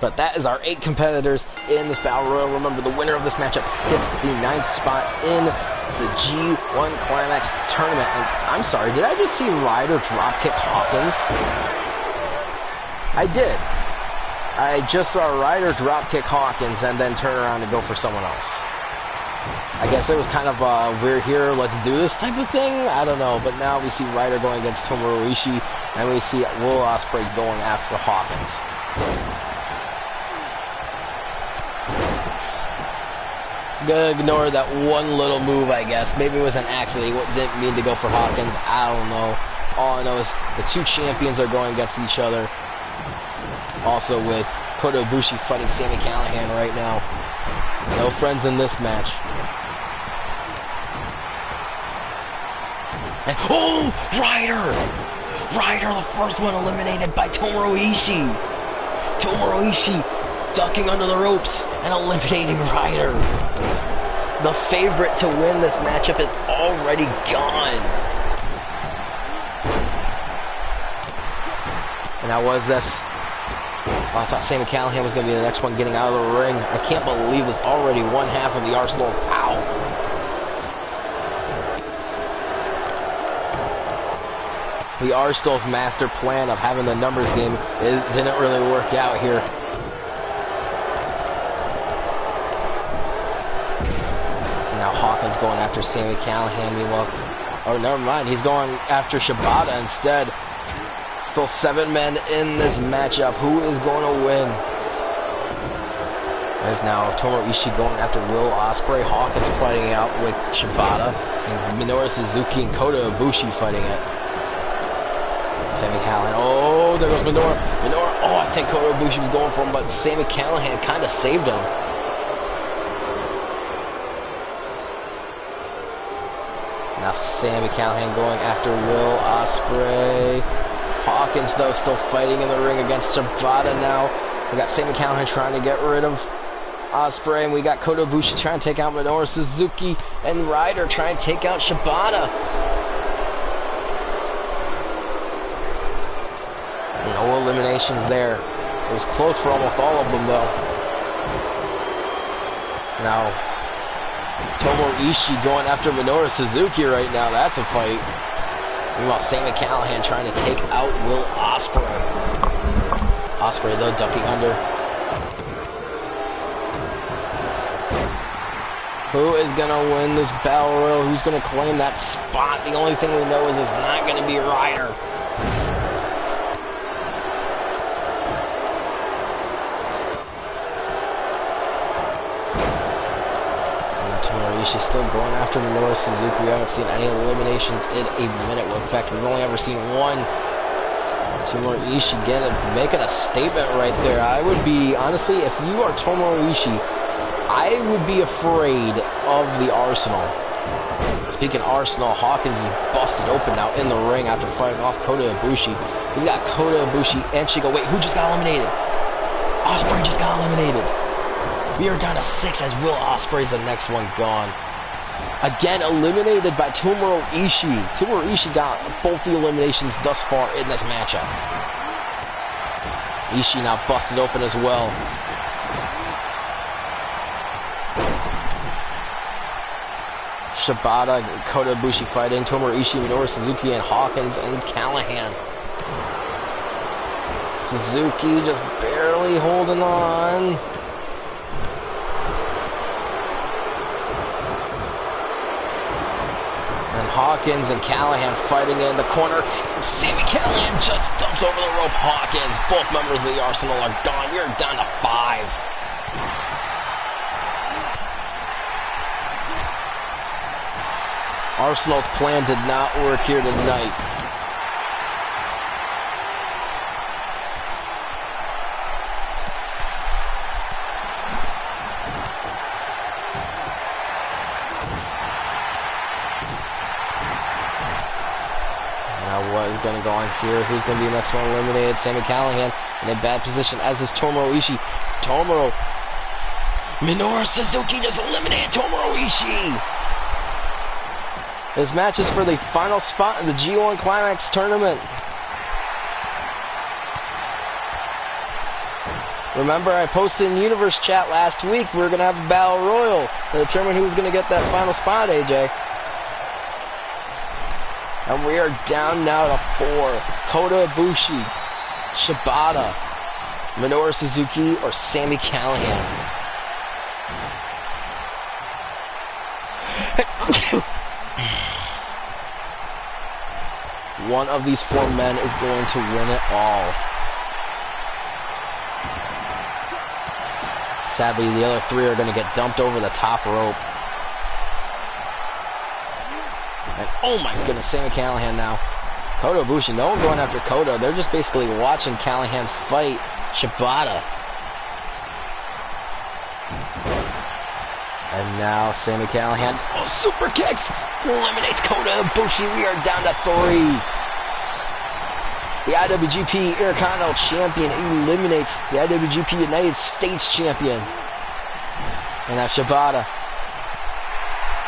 But that is our 8 competitors in this Battle Royal. Remember, the winner of this matchup gets the 9th spot in the G1 Climax Tournament. And I'm sorry, did I just see Ryder dropkick Hawkins? I did. I just saw Ryder dropkick Hawkins and then turn around and go for someone else. I guess it was kind of we're here, let's do this type of thing. I don't know, but now we see Ryder going against Tomohiro Ishii, and we see Will Ospreay going after Hawkins. Gonna ignore that one little move, I guess. Maybe it was an accident. He didn't mean to go for Hawkins. I don't know. All I know is the 2 champions are going against each other. Also with Kota Ibushi fighting Sami Callihan right now. No friends in this match. And, oh! Ryder, the first one eliminated by Tomohiro Ishii. Tomohiro Ishii ducking under the ropes and eliminating Ryder. The favorite to win this matchup is already gone. And that was this. Oh, I thought Sami Callihan was going to be the next one getting out of the ring. I can't believe this. Already 1/2 of the Arsenal's out. The Arsenal's master plan of having the numbers game didn't really work out here. Now Hawkins going after Sami Callihan. Meanwhile, oh, never mind. He's going after Shibata instead. Still 7 men in this matchup. Who is going to win? As now Tomohiro Ishii going after Will Ospreay. Hawkins fighting out with Shibata. And Minoru Suzuki and Kota Ibushi fighting it. Sami Callihan. Oh, there goes Minoru. Oh, I think Kota Ibushi was going for him, but Sami Callihan kind of saved him. Now Sami Callihan going after Will Ospreay. Hawkins, though, still fighting in the ring against Shibata now. We got Sami Callihan trying to get rid of Ospreay, and we got Kota Ibushi trying to take out Minoru Suzuki, and Ryder trying to take out Shibata. No eliminations there. It was close for almost all of them, though. Now, Tomohiro Ishii going after Minoru Suzuki right now. That's a fight. Meanwhile, Sami Callihan trying to take out Will Ospreay. Ospreay though ducking under. Who is gonna win this Battle Royal? Who's gonna claim that spot? The only thing we know is it's not gonna be Ryder. She's still going after Minoru Suzuki. We haven't seen any eliminations in a minute. In fact, we've only ever seen one. Tomohiro Ishii making a statement right there. I would be, honestly, if you are Tomohiro Ishii, I would be afraid of the Arsenal. Speaking of Arsenal, Hawkins is busted open now in the ring after fighting off Kota Ibushi. He's got Kota Ibushi and Shingo. Wait, who just got eliminated? Ospreay just got eliminated. We are down to 6 as Will Ospreay's the next one gone. Again, eliminated by Tomohiro Ishii. Tomohiro Ishii got both the eliminations thus far in this matchup. Ishii now busted open as well. Shibata, Kota Ibushi fighting. Tomohiro Ishii, Minoru Suzuki, and Hawkins and Callahan. Suzuki just barely holding on. Hawkins and Callahan fighting in the corner. And Sami Callahan just dumps over the rope. Hawkins, both members of the Arsenal are gone. We're down to 5. Arsenal's plan did not work here tonight. What is going to go on here? Who's going to be the next one eliminated? Sami Callahan in a bad position, as is Tomohiro Ishii. Minoru Suzuki just eliminated Tomohiro Ishii. This match is for the final spot in the G1 Climax Tournament. Remember, I posted in Universe Chat last week, we're going to have a Battle Royal to determine who's going to get that final spot, AJ. And we are down now to 4. Kota Ibushi, Shibata, Minoru Suzuki, or Sami Callahan. One of these 4 men is going to win it all. Sadly, the other 3 are going to get dumped over the top rope. And oh my goodness, Sami Callahan now. Kota Ibushi, no one going after Kota. They're just basically watching Callahan fight Shibata. And now Sami Callahan, super kicks, eliminates Kota Ibushi. We are down to 3. The IWGP Intercontinental Champion eliminates the IWGP United States Champion. And now Shibata.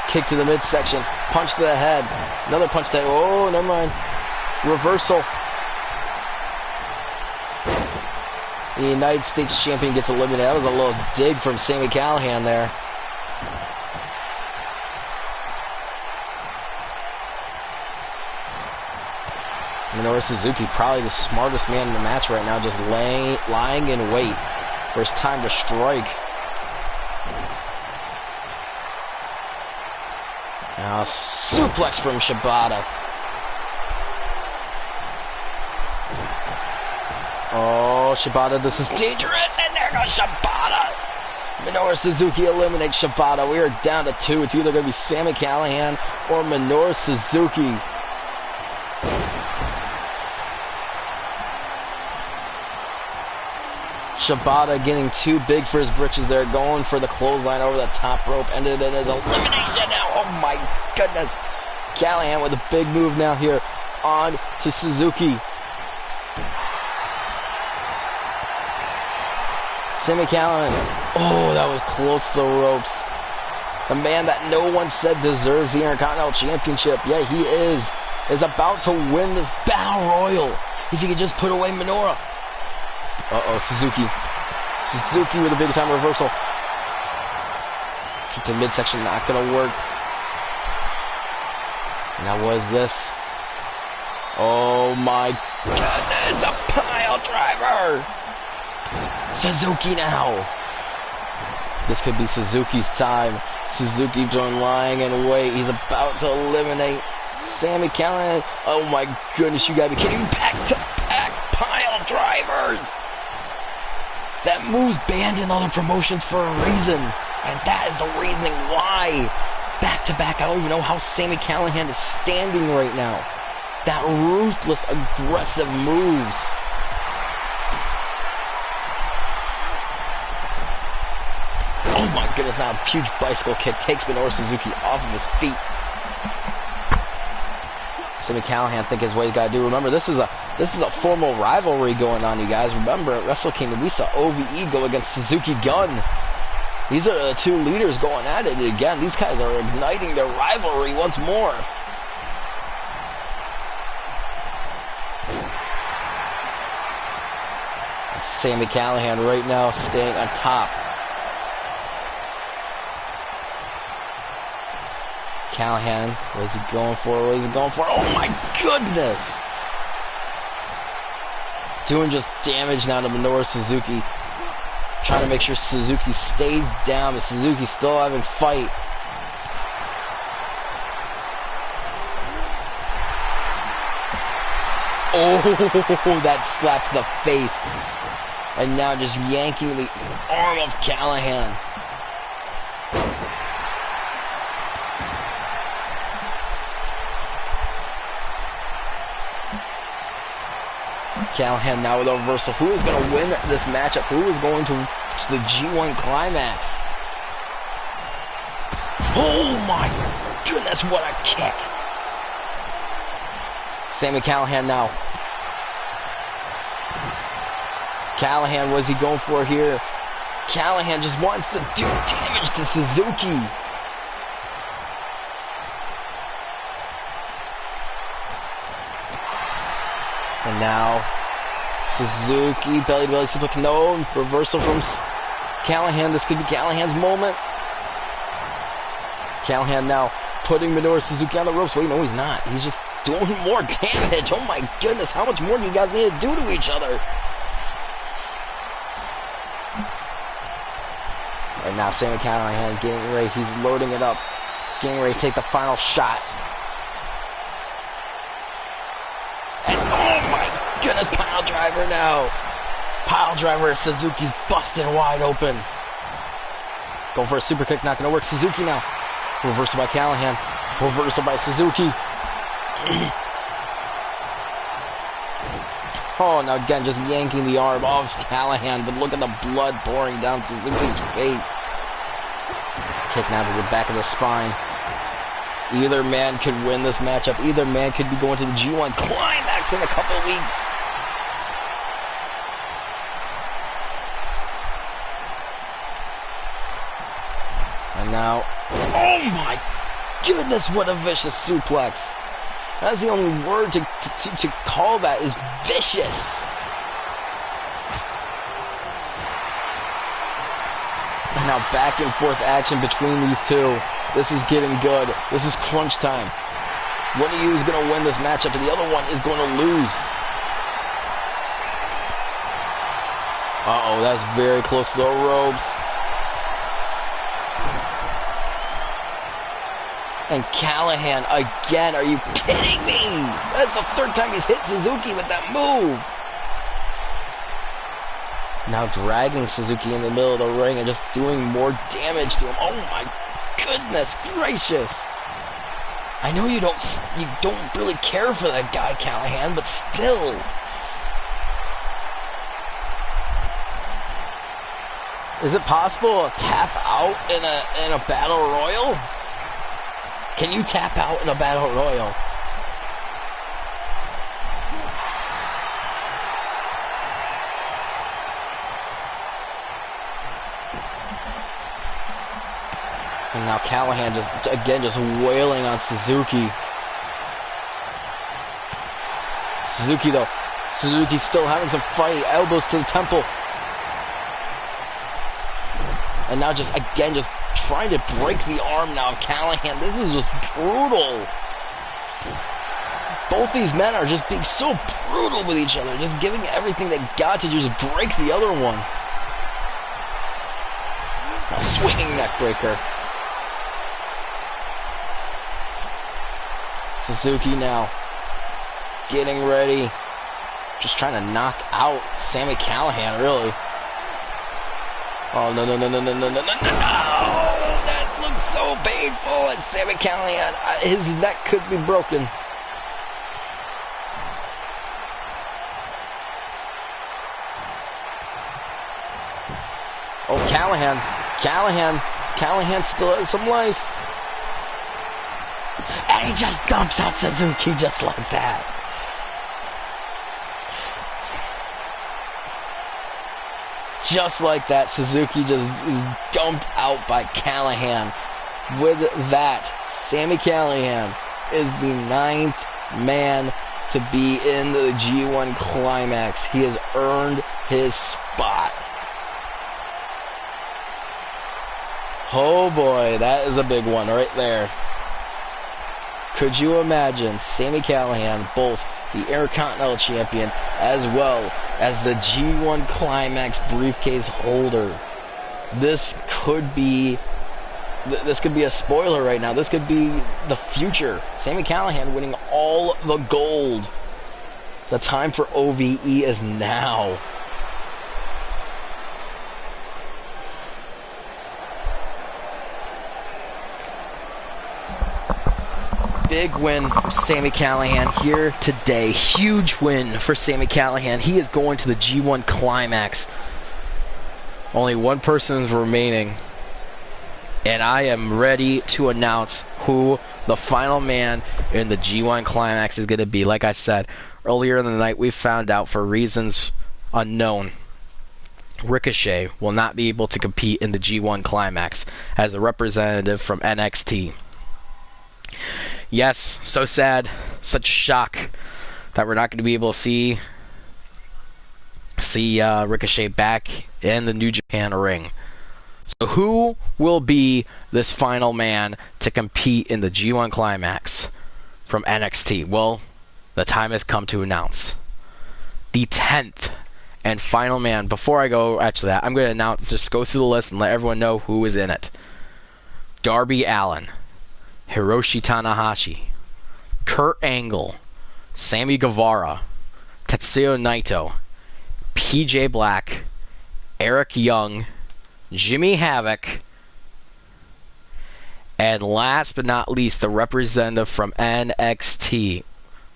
Kick to the midsection, punch to the head, another punch to the head. Oh, never mind. Reversal. The United States Champion gets eliminated. That was a little dig from Sami Callahan there. Minoru Suzuki, probably the smartest man in the match right now, just lying in wait for his time to strike. Now, suplex from Shibata. Oh, Shibata, this is dangerous, and there goes Shibata. Minoru Suzuki eliminates Shibata. We are down to 2. It's either going to be Sami Callahan or Minoru Suzuki. Shibata getting too big for his britches there, going for the clothesline over the top rope, ended in his elimination now. Oh my goodness. Callahan with a big move now here on to Suzuki. Sami Callahan. Oh, that was close to the ropes. The man that no one said deserves the Intercontinental Championship, yet he is about to win this Battle Royal. If he could just put away Minoru. Uh-oh, Suzuki. Suzuki with a big time reversal. Kick to midsection, not gonna work. Now what is this? Oh my goodness, a pile driver! Suzuki now. This could be Suzuki's time. Suzuki doing lying in wait. He's about to eliminate Sami Callihan. Oh my goodness, you gotta be kidding me. Back-to-back pile drivers. That move's banned in other promotions for a reason. And that is the reasoning why. Back-to-back, I don't even know how Sami Callihan is standing right now. That ruthless, aggressive moves. Oh my goodness, now a huge bicycle kick takes Minoru Suzuki off of his feet. Sami Callihan think his way he's got to do. Remember, this is a formal rivalry going on, you guys. Remember, at Wrestle Kingdom, we saw OVE go against Suzuki Gun. These are the two leaders going at it again. These guys are igniting their rivalry once more. It's Sami Callihan right now staying on top. Callihan, what is he going for? What is he going for? Oh my goodness! Doing just damage now to Minoru Suzuki. Trying to make sure Suzuki stays down, but Suzuki's still having fight. Oh, that slap to the face. And now just yanking the arm of Callihan. Callihan now with a reversal. Who is going to win this matchup? Who is going to the G1 Climax? Oh my goodness, what a kick. Sami Callihan now. Callihan, what is he going for here? Callihan just wants to do damage to Suzuki. And now Suzuki, belly to belly suplex, no, reversal from Callihan. This could be Callahan's moment. Callihan now putting Minoru Suzuki on the ropes. Wait, no, he's not. He's just doing more damage. Oh my goodness, how much more do you guys need to do to each other? Right now, Sami Callihan getting ready. He's loading it up. Getting ready to take the final shot. And oh my goodness, pile driver now. Pile driver as Suzuki's busted wide open. Going for a super kick, not going to work. Suzuki now. Reversal by Callihan. Reversal by Suzuki. Oh, now again, just yanking the arm off Callihan, but look at the blood pouring down Suzuki's face. Kick now to the back of the spine. Either man could win this matchup. Either man could be going to the G1 Climax in a couple weeks. And now, oh my goodness, what a vicious suplex. That's the only word to call that, is vicious. And now back and forth action between these two. This is getting good. This is crunch time. One of you is going to win this matchup and the other one is going to lose. Uh-oh, that's very close to the ropes. And Callihan again, are you kidding me? That's the third time he's hit Suzuki with that move. Now dragging Suzuki in the middle of the ring and just doing more damage to him. Oh my goodness gracious. I know you don't really care for that guy, Callihan, but still. Is it possible to tap out in a battle royal? Can you tap out in a battle royal? And now Callihan just wailing on Suzuki. Suzuki though. Suzuki's still having some fight. Elbows to the temple. And now just trying to break the arm now of Callihan. This is just brutal. Both these men are just being so brutal with each other. Just giving everything they got to just break the other one. swinging neckbreaker. Suzuki now getting ready. Just trying to knock out Sami Callihan, really. Oh, no. That looks so painful. And Sami Callihan, his neck could be broken. Oh, Callihan still has some life. And he just dumps out Suzuki just like that. Just like that, Suzuki just is dumped out by Callihan. With that, Sami Callihan is the 9th man to be in the G1 Climax. He has earned his spot. Oh boy, that is a big one right there. Could you imagine Sami Callihan, both the Intercontinental Champion as well as the G1 Climax briefcase holder? This could be a spoiler right now. This could be the future. Sami Callihan winning all the gold. The time for OVE is now. Big win for Sami Callihan here today. Huge win for Sami Callihan. He is going to the G1 Climax. Only one person is remaining. And I am ready to announce who the final man in the G1 Climax is going to be. Like I said, earlier in the night we found out, for reasons unknown, Ricochet will not be able to compete in the G1 Climax as a representative from NXT. Yes, so sad, such a shock that we're not going to be able to see Ricochet back in the New Japan ring. So who will be this final man to compete in the G1 Climax from NXT? Well, the time has come to announce the 10th and final man. Before I go, actually, I'm going to announce, just go through the list and let everyone know who is in it. Darby Allin, Hiroshi Tanahashi, Kurt Angle, Sammy Guevara, Tetsuya Naito, PJ Black, Eric Young, Jimmy Havoc, and last but not least, the representative from NXT.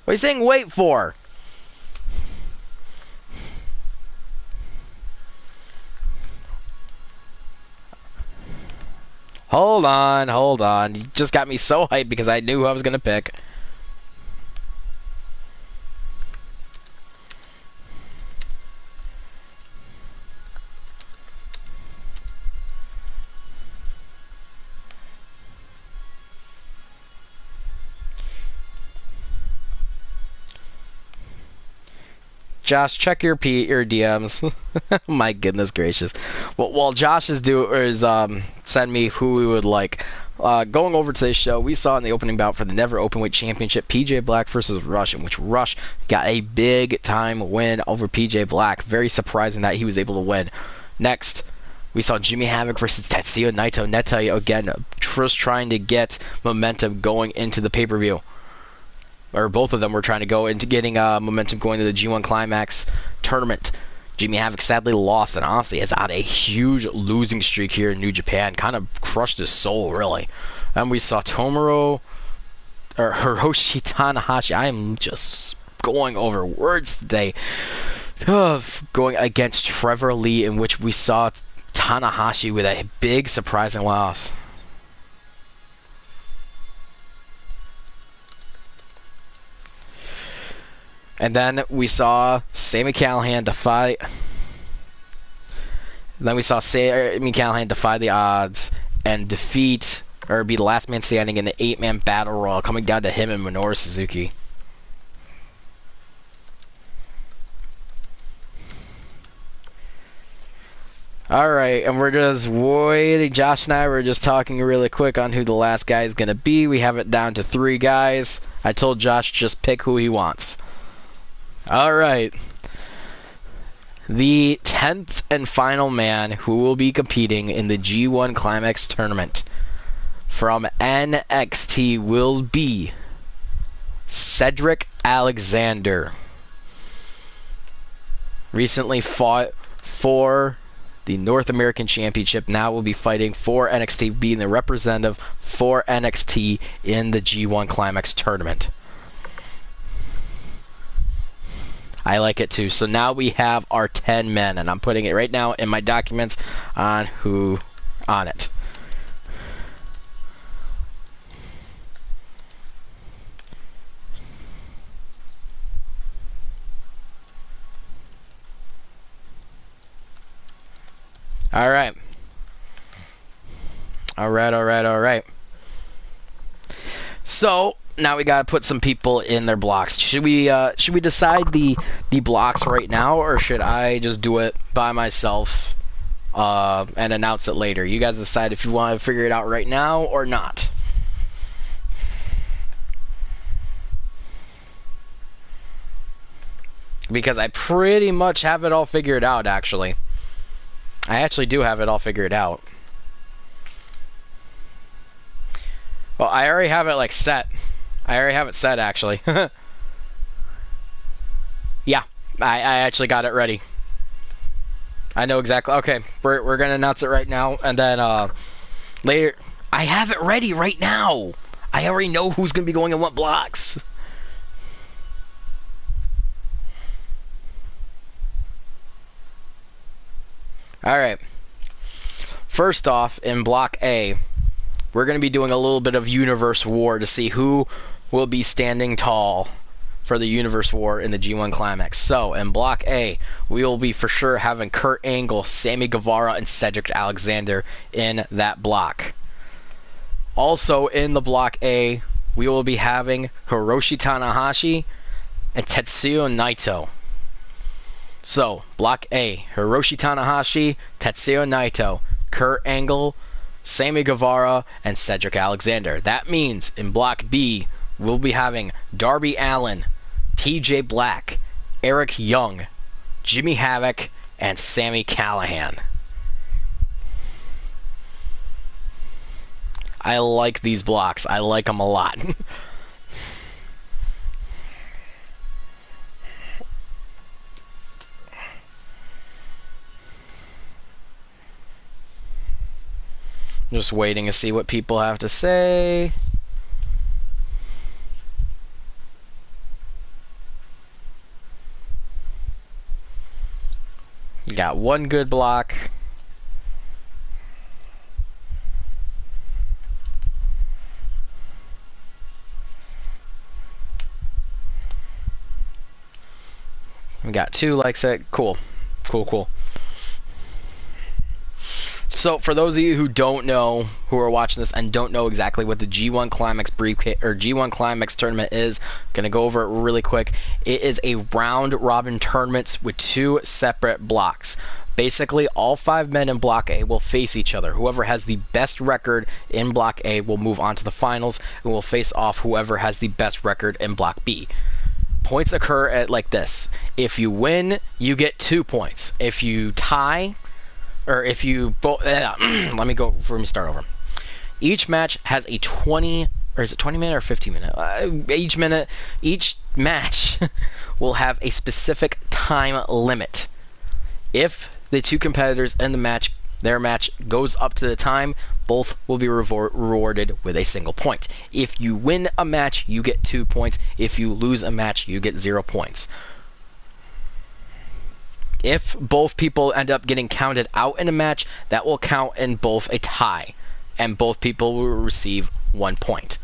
What are you saying wait for? Hold on. You just got me so hyped because I knew who I was going to pick. Josh, check your DMs. My goodness gracious. Well, while Josh is send me who we would like. Going over today's show, we saw in the opening bout for the Never Openweight Championship, PJ Black versus Rush, in which Rush got a big time win over PJ Black. Very surprising that he was able to win. Next, we saw Jimmy Havoc versus Tetsuya Naito. Naito again, just trying to get momentum going into the pay-per-view. Or both of them were trying to go into getting momentum going to the G1 Climax tournament. Jimmy Havoc sadly lost and honestly is on a huge losing streak here in New Japan. Kind of crushed his soul, really. And we saw Hiroshi Tanahashi. I am just going over words today. Going against Trevor Lee, in which we saw Tanahashi with a big surprising loss. And then we saw Sami Callihan defy. Then we saw Sami Callihan defy the odds and defeat, or be the last man standing in the 8-man battle royal, coming down to him and Minoru Suzuki. Alright, and we're just waiting. Josh and I were just talking really quick on who the last guy is going to be. We have it down to 3 guys. I told Josh just pick who he wants. Alright. The 10th and final man who will be competing in the G1 Climax Tournament from NXT will be Cedric Alexander. Recently fought for the North American Championship, now will be fighting for NXT, being the representative for NXT in the G1 Climax Tournament. I like it too. So now we have our 10 men, and I'm putting it right now in my documents on it. All right. All right. So now we gotta put some people in their blocks. Should we decide the blocks right now, or should I just do it by myself and announce it later? You guys decide if you want to figure it out right now or not. Because I pretty much have it all figured out, actually. I actually do have it all figured out. Well, I already have it like set. I already have it set, actually. Yeah, I actually got it ready. I know exactly. Okay, we're gonna announce it right now, and then later. I have it ready right now. I already know who's gonna be going in what blocks. All right. First off, in Block A, we're going to be doing a little bit of Universe War to see who will be standing tall for the Universe War in the G1 Climax. So, in Block A, we will be for sure having Kurt Angle, Sammy Guevara, and Cedric Alexander in that block. Also, in the Block A, we will be having Hiroshi Tanahashi and Tetsuya Naito. So, Block A, Hiroshi Tanahashi, Tetsuya Naito, Kurt Angle, Sammy Guevara, and Cedric Alexander. That means in Block B, we'll be having Darby Allin, PJ Black, Eric Young, Jimmy Havoc, and Sami Callihan. I like these blocks. I like them a lot. Just waiting to see what people have to say. You got one good block. We got two likes it. Cool. Cool. So, for those of you who don't know, who are watching this and don't know exactly what the G1 Climax briefcase or G1 Climax tournament is, gonna go over it really quick. It is a round-robin tournament with two separate blocks. Basically, all 5 men in Block A will face each other. Whoever has the best record in Block A will move on to the finals and will face off whoever has the best record in Block B. Points occur at like this: if you win, you get 2 points. If you tie, or if you both, let me start over. Each match has a 20, or is it 20 minute or 15 minute? Each match will have a specific time limit. If the two competitors in the match, their match goes up to the time, both will be rewarded with a single point. If you win a match, you get 2 points. If you lose a match, you get 0 points. If both people end up getting counted out in a match, that will count in both a tie, and both people will receive 1 point.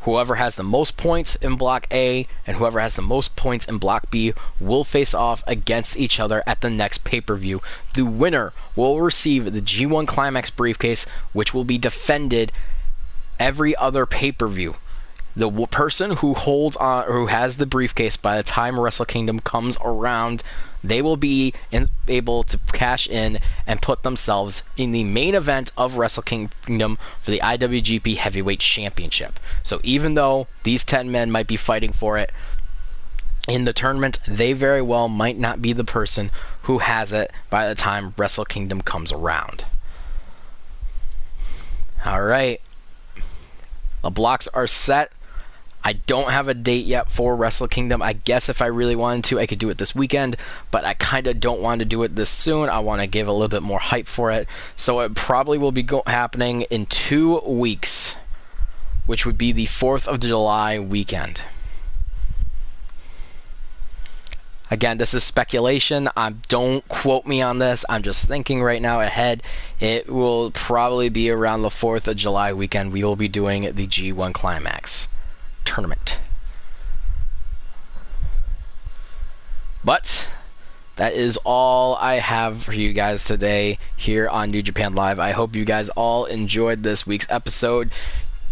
Whoever has the most points in Block A and whoever has the most points in Block B will face off against each other at the next pay-per-view. The winner will receive the G1 Climax briefcase, which will be defended every other pay-per-view. The person who holds on, or who has the briefcase by the time Wrestle Kingdom comes around, they will be able to cash in and put themselves in the main event of Wrestle Kingdom for the IWGP Heavyweight Championship. So even though these 10 men might be fighting for it in the tournament, they very well might not be the person who has it by the time Wrestle Kingdom comes around. Alright. The blocks are set. I don't have a date yet for Wrestle Kingdom. I guess if I really wanted to, I could do it this weekend, but I kind of don't want to do it this soon. I want to give a little bit more hype for it. So it probably will be happening in 2 weeks, which would be the 4th of July weekend. Again, this is speculation. Don't quote me on this. I'm just thinking right now ahead. It will probably be around the 4th of July weekend. We will be doing the G1 Climax Tournament. But that is all I have for you guys today here on New Japan Live. I hope you guys all enjoyed this week's episode.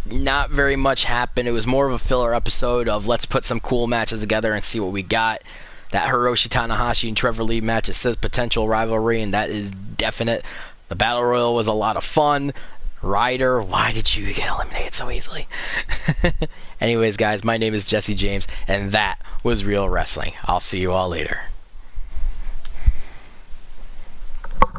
Not very much happened. It was more of a filler episode of let's put some cool matches together and see what we got. That Hiroshi, Tanahashi, and Trevor Lee match, it says potential rivalry, and that is definite. The Battle Royal was a lot of fun. Ryder, why did you get eliminated so easily? Anyways, guys, my name is Jesse James, and that was Real Wrestling. I'll see you all later.